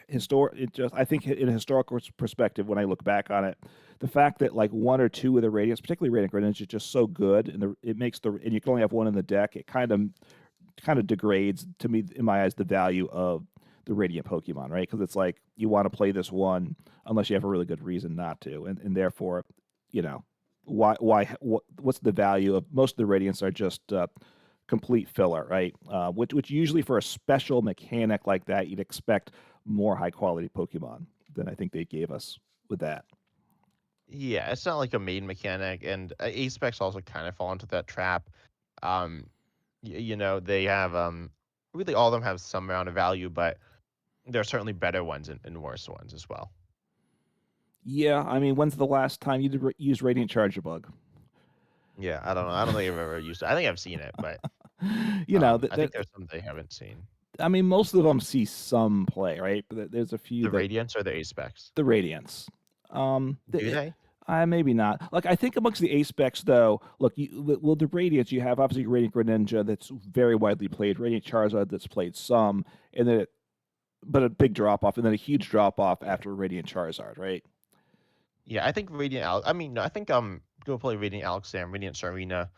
historic it just I think in a historical perspective when I look back on it, the fact that like one or two of the radiants, particularly Radiant Greninja, is just so good, and it makes the and you can only have one in the deck. It kind of degrades to me in my eyes the value of the Radiant Pokemon, right? Because it's like you want to play this one unless you have a really good reason not to, and therefore, you know, what's the value of most of the Radiants are just complete filler, right? Which usually for a special mechanic like that, you'd expect more high quality Pokemon than I think they gave us with that. Yeah, it's not like a main mechanic, and A-specs also kind of fall into that trap. Um, they have really all of them have some amount of value, but there are certainly better ones and worse ones as well. Yeah, I mean, when's the last time you use Radiant Charger Bug? Yeah, I don't know. I don't think I've ever used it. I think I've seen it, but You know, I think there's some they haven't seen. I mean, most of them see some play, right? But there's a few The that Radiants or the A-specs? the Radiance. Do they? Maybe not. Like I think amongst the A specs, though, look, well, the Radiance you have obviously Radiant Greninja that's very widely played, Radiant Charizard that's played some, and then but a big drop off, and then a huge drop off Yeah. after Radiant Charizard, right? Yeah, I think I mean, no, I think go play Radiant Alexander, Radiant Sarina,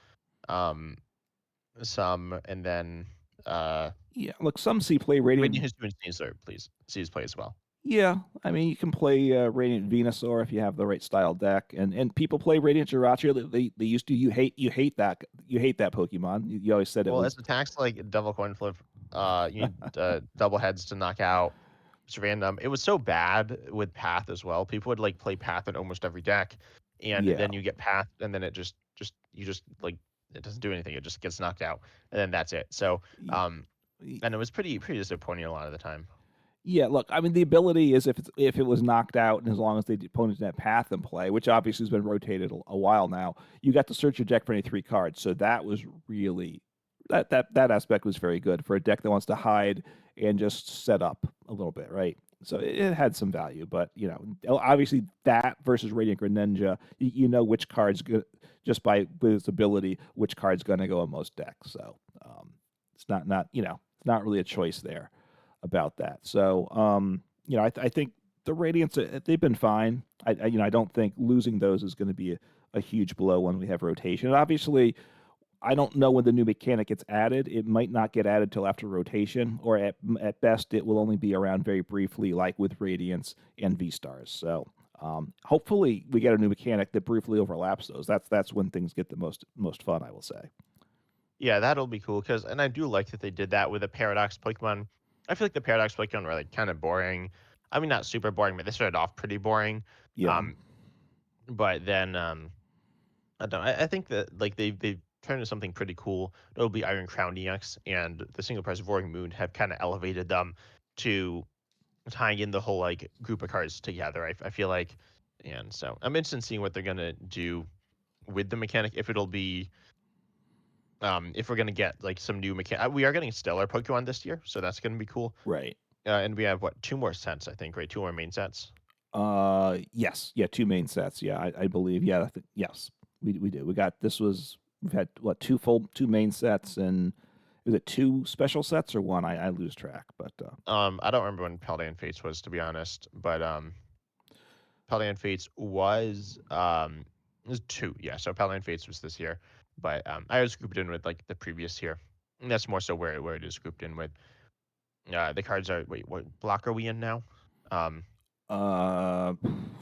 um some, and then Yeah, look, some see play Radiant Radiant. History and Caesar, please. Sees play as well. Yeah, I mean, you can play Radiant Venusaur if you have the right style deck, and people play Radiant Jirachi. They used to. You hate that Pokemon. You always said it Well, was. its attacks like double coin flip, you need double heads to knock out. It's random. It was so bad with Path as well. People would like play Path in almost every deck, and Yeah, then you get Path, and then it just you just like it doesn't do anything. It just gets knocked out, and then that's it. So, Y- um, and it was pretty disappointing a lot of the time. yeah. Look, I mean, the ability is if it was knocked out, and as long as the opponent had Path in play, which obviously has been rotated a while now, you got to search your deck for any three cards. So that was really that aspect was very good for a deck that wants to hide and just set up a little bit, right? So it had some value, but obviously that versus Radiant Greninja, you know which card's good just by with its ability, which card's going to go in most decks. So it's it's not really a choice there about that. So I think the Radiants they've been fine. I don't think losing those is going to be a huge blow when we have rotation. And obviously, I don't know when the new mechanic gets added. It might not get added till after rotation, or at best, it will only be around very briefly, like with Radiance and V Stars. So hopefully, we get a new mechanic that briefly overlaps those. That's when things get the most fun, I will say. Yeah, that'll be cool because, and I do like that they did that with a Paradox Pokemon. I feel like the Paradox Pokemon were like kind of boring. I mean, not super boring, but they started off pretty boring. Yeah, Um, but then I don't know. I think that like they've turned into something pretty cool. Notably, Iron Crown EX and the single price Roaring Moon have kind of elevated them to tying in the whole like group of cards together. I feel like, and so I'm interested in seeing what they're gonna do with the mechanic. If we're gonna get like some new mechanic, we are getting Stellar Pokemon this year, so that's gonna be cool. right. And we have what, two more sets, I think, right? Two more main sets. Yes, yeah, two main sets. Yeah, I believe. Yeah, yes, we do. We've had what two main sets, and is it two special sets or one? I lose track, but I don't remember when Paldean Fates was, to be honest, but Paldean Fates was two, yeah. So Paldean Fates was this year, but I was grouped in with like the previous year. And that's more so where it is grouped in with. The cards are, wait, what block are we in now? Um, uh,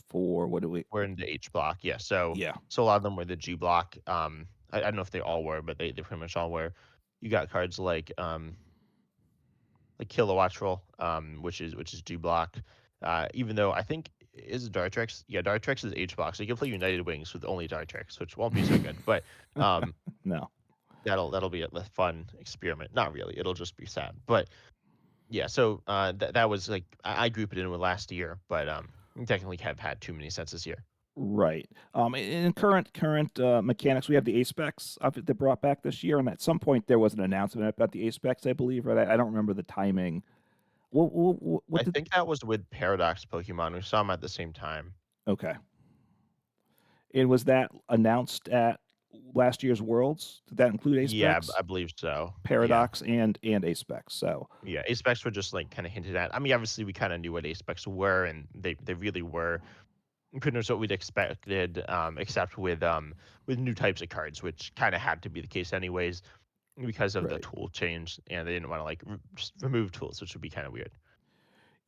for what do we? we're in the H block, yeah. So Yeah, so a lot of them were the G block. I don't know if they all were, but they pretty much all were. You got cards like Kilowattrel, which is G block. Even though I think is Dartrix, yeah, Dartrix is H block, so you can play United Wings with only Dartrix, which won't be so good. But um, no, that'll be a fun experiment. Not really, it'll just be sad. But yeah, so that was like I group it in with last year, but we technically have had too many sets this year. right. In current mechanics, we have the A specs of it that brought back this year, and at some point there was an announcement about the A specs, I believe. Right? I don't remember the timing. What I did? think that was with Paradox Pokemon. We saw them at the same time. Okay. And was that announced at last year's Worlds? Did that include Ace Yeah, Specs, I believe so. Yeah. Paradox, and Ace Specs? So Yeah, Apex were just, like, kinda hinted at. I mean, obviously, we kinda knew what Apex were, and they really were pretty much what we'd expected, except with new types of cards, which kinda had to be the case anyways because of the right. tool change, and they didn't wanna, like, just remove tools, which would be kinda weird.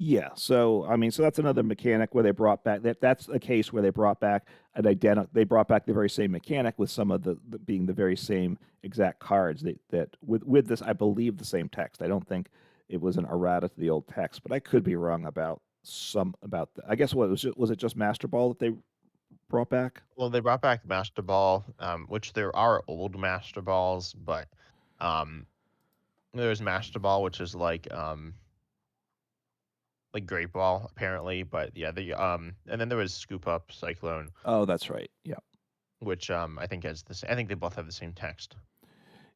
Yeah, so, I mean, so that's another mechanic where they brought back that's a case where they brought back they brought back the very same mechanic with some of the being the very same exact cards that with this, I believe the same text. I don't think it was an errata to the old text, but I could be wrong about about the I guess what was it just Master Ball that they brought back? Well, they brought back Master Ball, which there are old Master Balls, but, um, there's Master Ball, which is like Great Ball, apparently, but yeah, and then there was Scoop Up Cyclone, Oh, that's right. Yeah. which, I think has I think they both have the same text.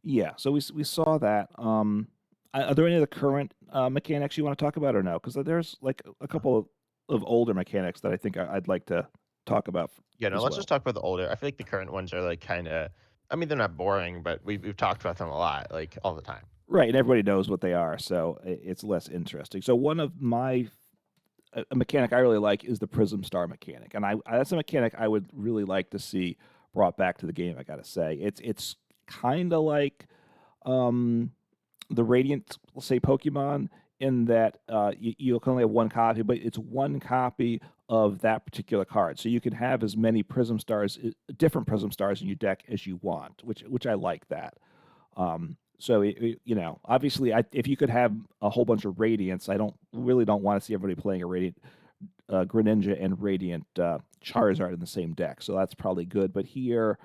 Yeah, so we saw that. Are there any of the current mechanics you want to talk about or no? Because there's like a couple of older mechanics that I think I'd like to talk about Yeah, no, as let's just well. talk about the older. I feel like the current ones are like kinda, I mean, they're not boring, but we've talked about them a lot, like, all the time. Right, and everybody knows what they are, so it's less interesting. So one of my a mechanic I really like is the Prism Star mechanic, and that's a mechanic I would really like to see brought back to the game. I gotta say, it's kind of like um, the Radiant, let's say Pokemon, in that you can only have one copy, but it's one copy of that particular card. So you can have as many Prism Stars, different Prism Stars in your deck as you want, which I like that. So obviously, if you could have a whole bunch of Radiants, I don't want to see everybody playing a Radiant Greninja and Radiant Charizard in the same deck. So that's probably good. But here,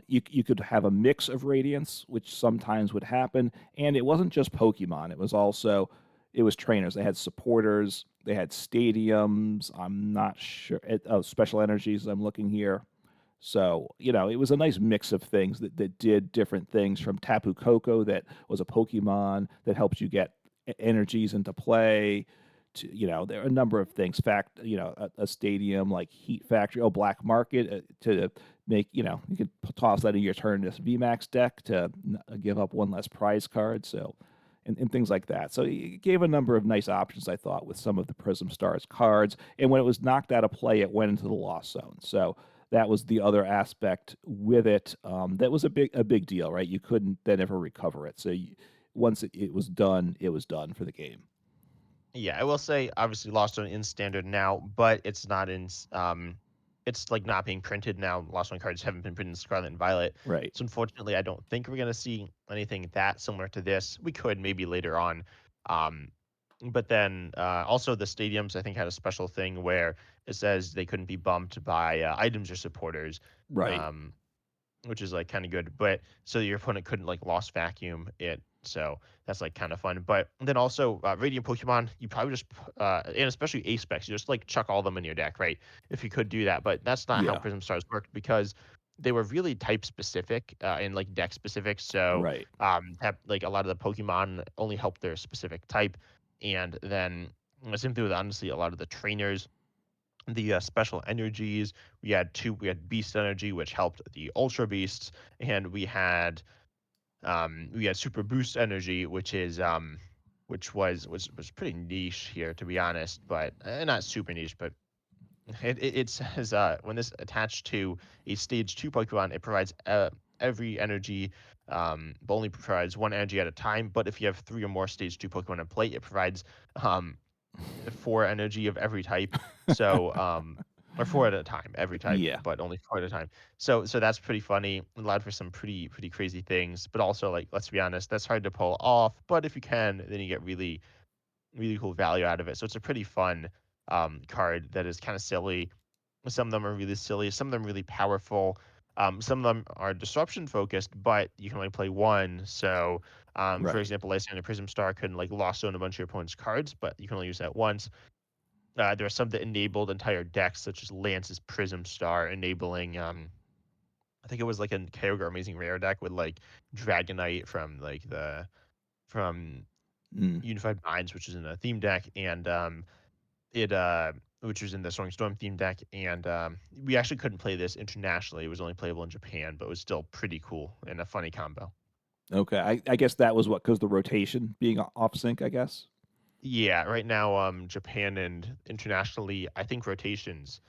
you could have a mix of Radiants, which sometimes would happen. And it wasn't just Pokemon; it was trainers. They had supporters, they had stadiums. I'm not sure. Special energies. I'm looking here. So, it was a nice mix of things that did different things from Tapu Koko, that was a Pokemon that helps you get energies into play. To, there are a number of things. A stadium like Heat Factory, Black Market, to make, you could toss that in your turn this VMAX deck to give up one less prize card. So, and things like that. So it gave a number of nice options, I thought, with some of the Prism Stars cards. And when it was knocked out of play, it went into the Lost Zone. So that was the other aspect with it. That was a big deal, right? You couldn't then ever recover it. So once it was done for the game. Yeah, I will say, obviously, Lost Zone in standard now, but it's not it's like not being printed now. Lost Zone cards haven't been printed in Scarlet and Violet, Right. so unfortunately, I don't think we're gonna see anything that similar to this. We could maybe later on, um, but then also the stadiums I think had a special thing where it says they couldn't be bumped by items or supporters. Right. Um, which is like kind of good. But so your opponent couldn't like lost vacuum it. So that's like kind of fun. But then also Radiant Pokemon, you probably just and especially Ace Specs, you just like chuck all of them in your deck, right? If you could do that, but that's not how Yeah. Prism Stars worked because they were really type specific and like deck specific. So Right. have like a lot of the Pokemon only help their specific type, and then same thing with honestly a lot of the trainers, the special energies. We had beast energy, which helped the ultra beasts, and we had super boost energy, which is which was pretty niche here, to be honest, but not super niche, but it says when this attached to a stage 2 Pokemon, it provides every energy, but only provides one energy at a time. But if you have 3 or more stage 2 Pokemon in play, it provides um 4 energy of every type. So, or 4 at a time, every type, Yeah. but only 4 at a time. So that's pretty funny. Allowed for some pretty crazy things, but also, like, let's be honest, that's hard to pull off, but if you can, then you get really cool value out of it. So it's a pretty fun, card that is kinda silly. Some of them are really silly, some of them really powerful. Some of them are disruption focused, but you can only play one. So, for Right. example, Lysander Prism Star can like lost zone a bunch of your opponent's cards, but you can only use that once. There are some that enabled entire decks, such as Lance's Prism Star, enabling I think it was like a Kyogre Amazing Rare deck with like Dragonite from from Mm. Unified Minds, which is in a theme deck, and it which was in the Soaring Storm theme deck, and we actually couldn't play this internationally. It was only playable in Japan, but it was still pretty cool and a funny combo. Okay, I guess that was what because the rotation being off sync. I guess. Yeah, right now, Japan and internationally, I think rotations.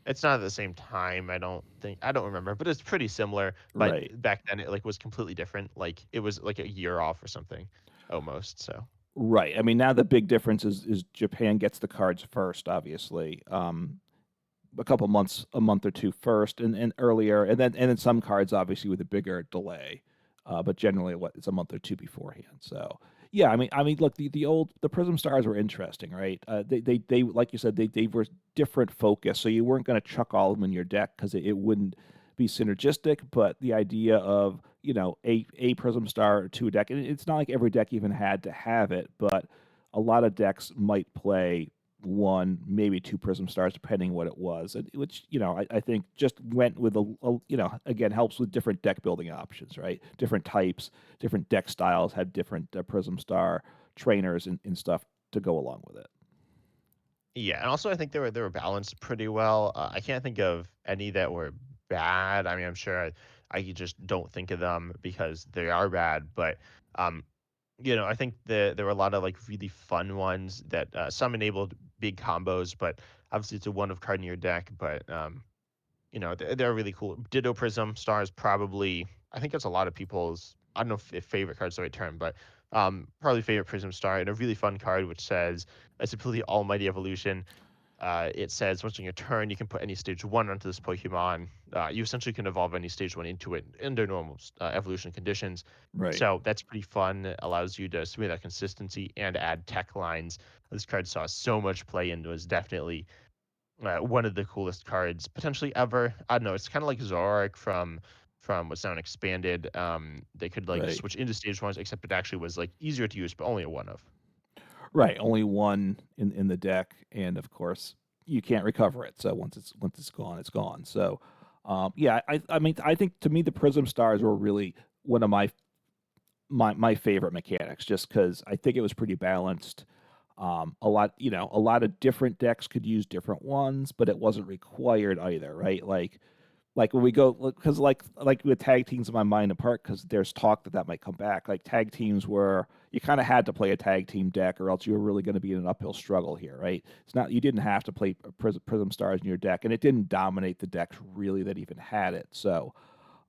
It's not at the same time. I don't remember, but it's pretty similar. But Right. back then, it like was completely different. Like it was like a year off or something, almost. So Right. I mean, now the big difference is Japan gets the cards first, obviously. A couple months, a month or two first, and earlier, and then some cards obviously with a bigger delay, but generally what it's a month or two beforehand. So yeah, I mean, look, the Prism Stars were interesting, right? They like you said they were different focus, so you weren't going to chuck all of them in your deck because it wouldn't be synergistic. But the idea of a Prism Star to a deck, and it's not like every deck even had to have it, but a lot of decks might play one, maybe two Prism Stars, depending what it was, and which I think just went with again helps with different deck building options, right? Different types, different deck styles have different Prism Star trainers and stuff to go along with it. yeah, and also I think they were balanced pretty well. I can't think of any that were bad. I mean, I'm sure I just don't think of them because they are bad, but um, I think there were a lot of like really fun ones that some enabled big combos, but obviously it's a one of card in your deck. But they're really cool. Ditto Prism Star is probably I think that's a lot of people's I don't know if favorite card's the right term, but probably favorite Prism Star and a really fun card which says it's a completely almighty evolution. It says once on your turn, you can put any stage one onto this Pokemon. You essentially can evolve any stage one into it under normal evolution conditions. Right. So that's pretty fun. It allows you to smooth that consistency and add tech lines. This card saw so much play and was definitely one of the coolest cards potentially ever. I don't know. It's kind of like Zoroark from what's now an expanded. They could like Right. switch into stage ones, except it actually was like easier to use, but only a one of. Right. Only one in the deck, and of course you can't recover it. So once it's gone, it's gone. So yeah, I mean I think to me the Prism Stars were really one of my favorite mechanics, just because I think it was pretty balanced. A lot of different decks could use different ones, but it wasn't required either, right? Like when we go because like with tag teams in my mind apart because there's talk that might come back. Like tag teams where you kind of had to play a tag team deck or else you were really going to be in an uphill struggle here, right? It's not you didn't have to play Prism Stars in your deck, and it didn't dominate the decks really that even had it. So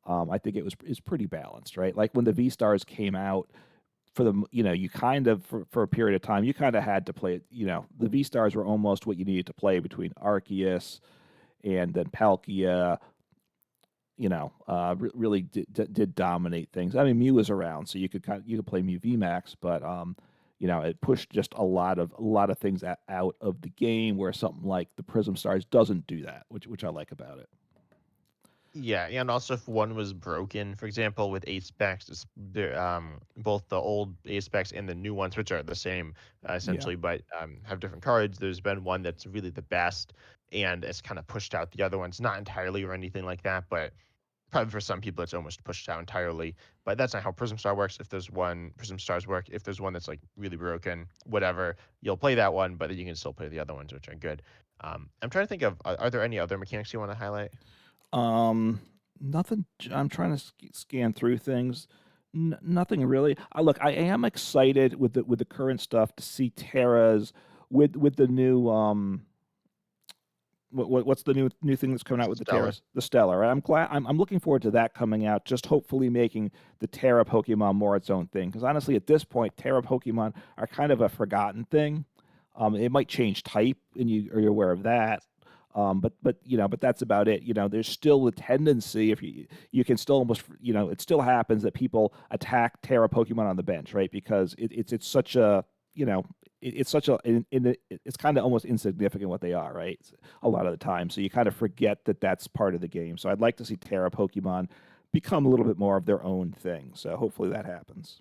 I think is pretty balanced, right? Like when the V Stars came out for the you kind of for a period of time you kind of had to play it. The V Stars were almost what you needed to play between Arceus and then Palkia. Really did dominate things. I mean, Mew was around, so you could play Mew VMAX, but it pushed just a lot of things out of the game where something like the Prism Stars doesn't do that, which I like about it. Yeah, and also if one was broken, for example, with ace specs, both the old ace specs and the new ones, which are the same Yeah. essentially, but have different cards. There's been one that's really the best, and it's kind of pushed out the other ones, not entirely or anything like that, but probably for some people it's almost pushed out entirely. But that's not how Prism Star works. If there's one Prism Stars work, if there's one that's like really broken, whatever, you'll play that one, but then you can still play the other ones, which are good. I'm trying to think of are there any other mechanics you want to highlight? Um, Nothing. I'm trying to scan through things. Nothing really. Look, I am excited with the current stuff to see Terra's with the new what's the new thing that's coming out with the Stellar. Terras? The Stellar. Right? I'm looking forward to that coming out. Just hopefully making the Terra Pokemon more its own thing. Because honestly, at this point, Terra Pokemon are kind of a forgotten thing. It might change type, and you're aware of that. But that's about it. There's still a tendency if you can still almost it still happens that people attack Terra Pokemon on the bench, right? Because it's such a it's such a it's kind of almost insignificant what they are, right? A lot of the time, so you kind of forget that that's part of the game. So I'd like to see Terra Pokemon become a little bit more of their own thing. So hopefully that happens.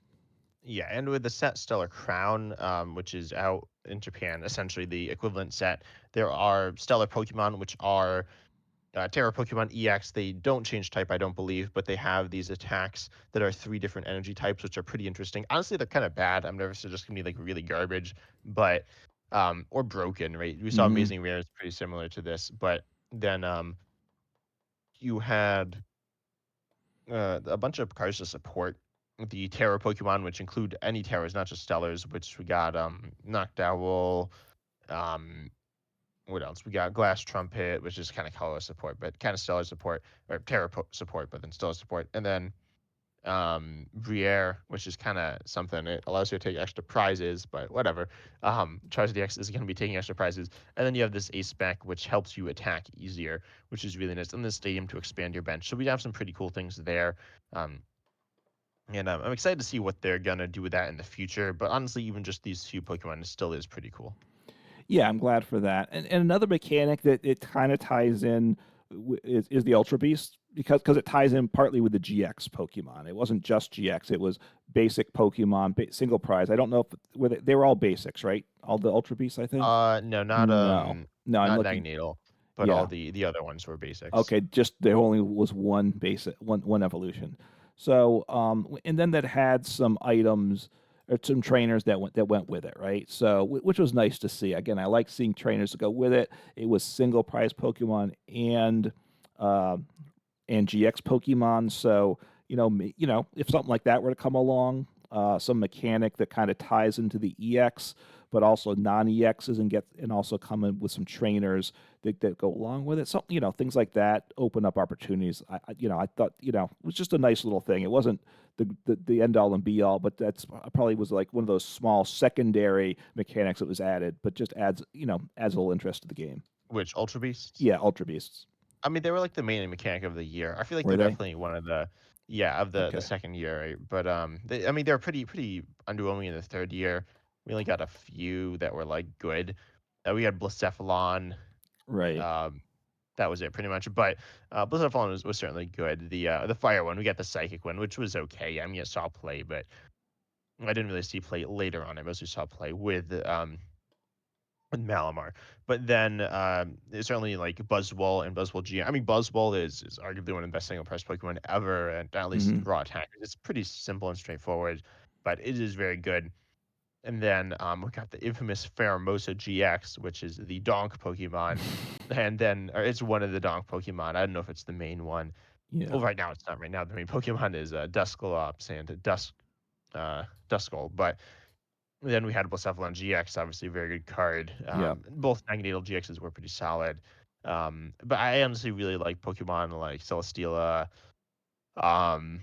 Yeah, and with the set Stellar Crown, which is out in Japan, essentially the equivalent set, there are Stellar Pokemon, which are Terra Pokemon EX. They don't change type, I don't believe, but they have these attacks that are three different energy types, which are pretty interesting. Honestly, they're kind of bad. I'm nervous they're just gonna be like really garbage, but or broken, right? We saw Hmm. Amazing Rare is pretty similar to this, but then you had a bunch of cards to support the Terror Pokemon, which include any Terrors, not just Stellars, which we got Noctowl, um, what else? We got Glass Trumpet, which is kind of color support, but kind of stellar support, or support, but then stellar support. And then Briere, which is kind of something. It allows you to take extra prizes, but whatever. Charizard DX is going to be taking extra prizes. And then you have this Ace Spec, which helps you attack easier, which is really nice. And the stadium to expand your bench. So we have some pretty cool things there. Um, and I'm excited to see what they're going to do with that in the future. But honestly, even just these few Pokemon still is pretty cool. Yeah, I'm glad for that. And another mechanic that it kind of ties in is the Ultra Beast because it ties in partly with the GX Pokemon. It wasn't just GX; it was basic Pokemon, single prize. I don't know if they were all basics, right? All the Ultra Beasts, I think. No, No, no, I'm not looking. Magneto, but all Yeah, the other ones were basics. okay, just there only was one basic one evolution. So and then that had some items or some trainers that went with it, right? So which was nice to see. Again, I like seeing trainers go with it. It was single prize Pokemon uh, and GX Pokemon. So if something like that were to come along, some mechanic that kind of ties into the EX, but also non-EXs and also come in with some trainers that go along with it. So things like that open up opportunities. I thought it was just a nice little thing. It wasn't the end all and be all, but that's probably was like one of those small secondary mechanics that was added, but just adds a little interest to the game. Which Ultra Beasts? Yeah, Ultra Beasts. I mean, they were like the main mechanic of the year. I feel like Were they're they? definitely one of the yeah of the Okay. second year, right? But I mean, they're pretty underwhelming in the third year. We only got a few that were like good. We had Blacephalon. Right. Um, that was it pretty much. But Blacephalon was certainly good. The fire one, we got the psychic one, which was okay. I mean, it saw play, but I didn't really see play later on. I mostly saw play with Malamar. But then it's certainly like Buzzwole and Buzzwole G. I mean, Buzzwole is arguably one of the best single press Pokemon ever, and at least Hmm. raw attack. It's pretty simple and straightforward, but it is very good. And then we got the infamous Pheromosa GX, which is the Donk Pokemon. And then or it's one of the Donk Pokemon. I don't know if it's the main one. Yeah. Well, right now it's not. Right now the main Pokemon is Dusclops and Duskull. But then we had Blacephalon GX, obviously a very good card. Yeah. Both Magneto GXs were pretty solid. But I honestly really like Pokemon like Celesteela. Um,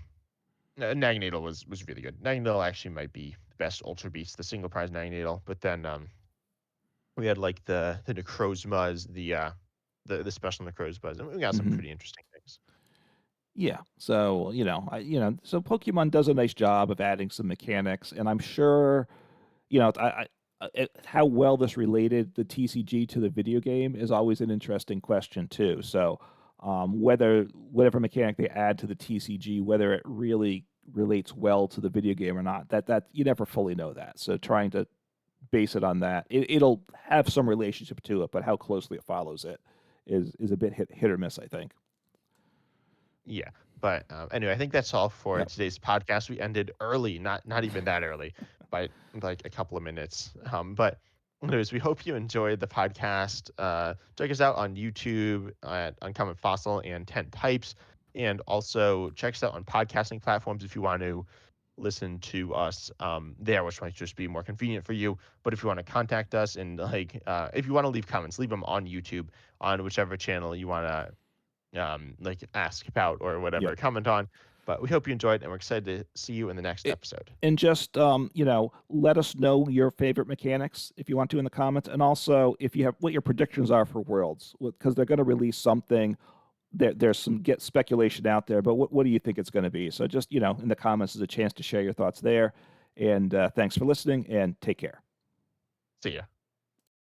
Magneto was really good. Magneto actually might be the best Ultra Beast, the single prize Magneto. But then we had like the Necrozmas, the special Necrozmas, and we got some Hmm. pretty interesting things. Yeah. So, so Pokemon does a nice job of adding some mechanics, and I'm sure, how well this related the TCG to the video game is always an interesting question too. So, whether whatever mechanic they add to the TCG, whether it really relates well to the video game or not, that you never fully know that. So, trying to base it on that, it'll have some relationship to it, but how closely it follows it is a bit hit or miss, I think. Yeah. But anyway, I think that's all for Yep. today's podcast. We ended early, not even that early, by like a couple of minutes. But anyways, we hope you enjoyed the podcast. Check us out on YouTube at Uncommon Fossil and Tent Types, and also check us out on podcasting platforms if you want to listen to us there, which might just be more convenient for you. But if you want to contact us and like if you want to leave comments, leave them on YouTube on whichever channel you want to like ask about or whatever, Yep. comment on. But we hope you enjoyed, and we're excited to see you in the next It, episode. and just let us know your favorite mechanics if you want to in the comments, and also if you have what your predictions are for Worlds, because they're going to release something. There's some get speculation out there, but what do you think it's going to be? So just in the comments is a chance to share your thoughts there. And thanks for listening, and take care. See ya.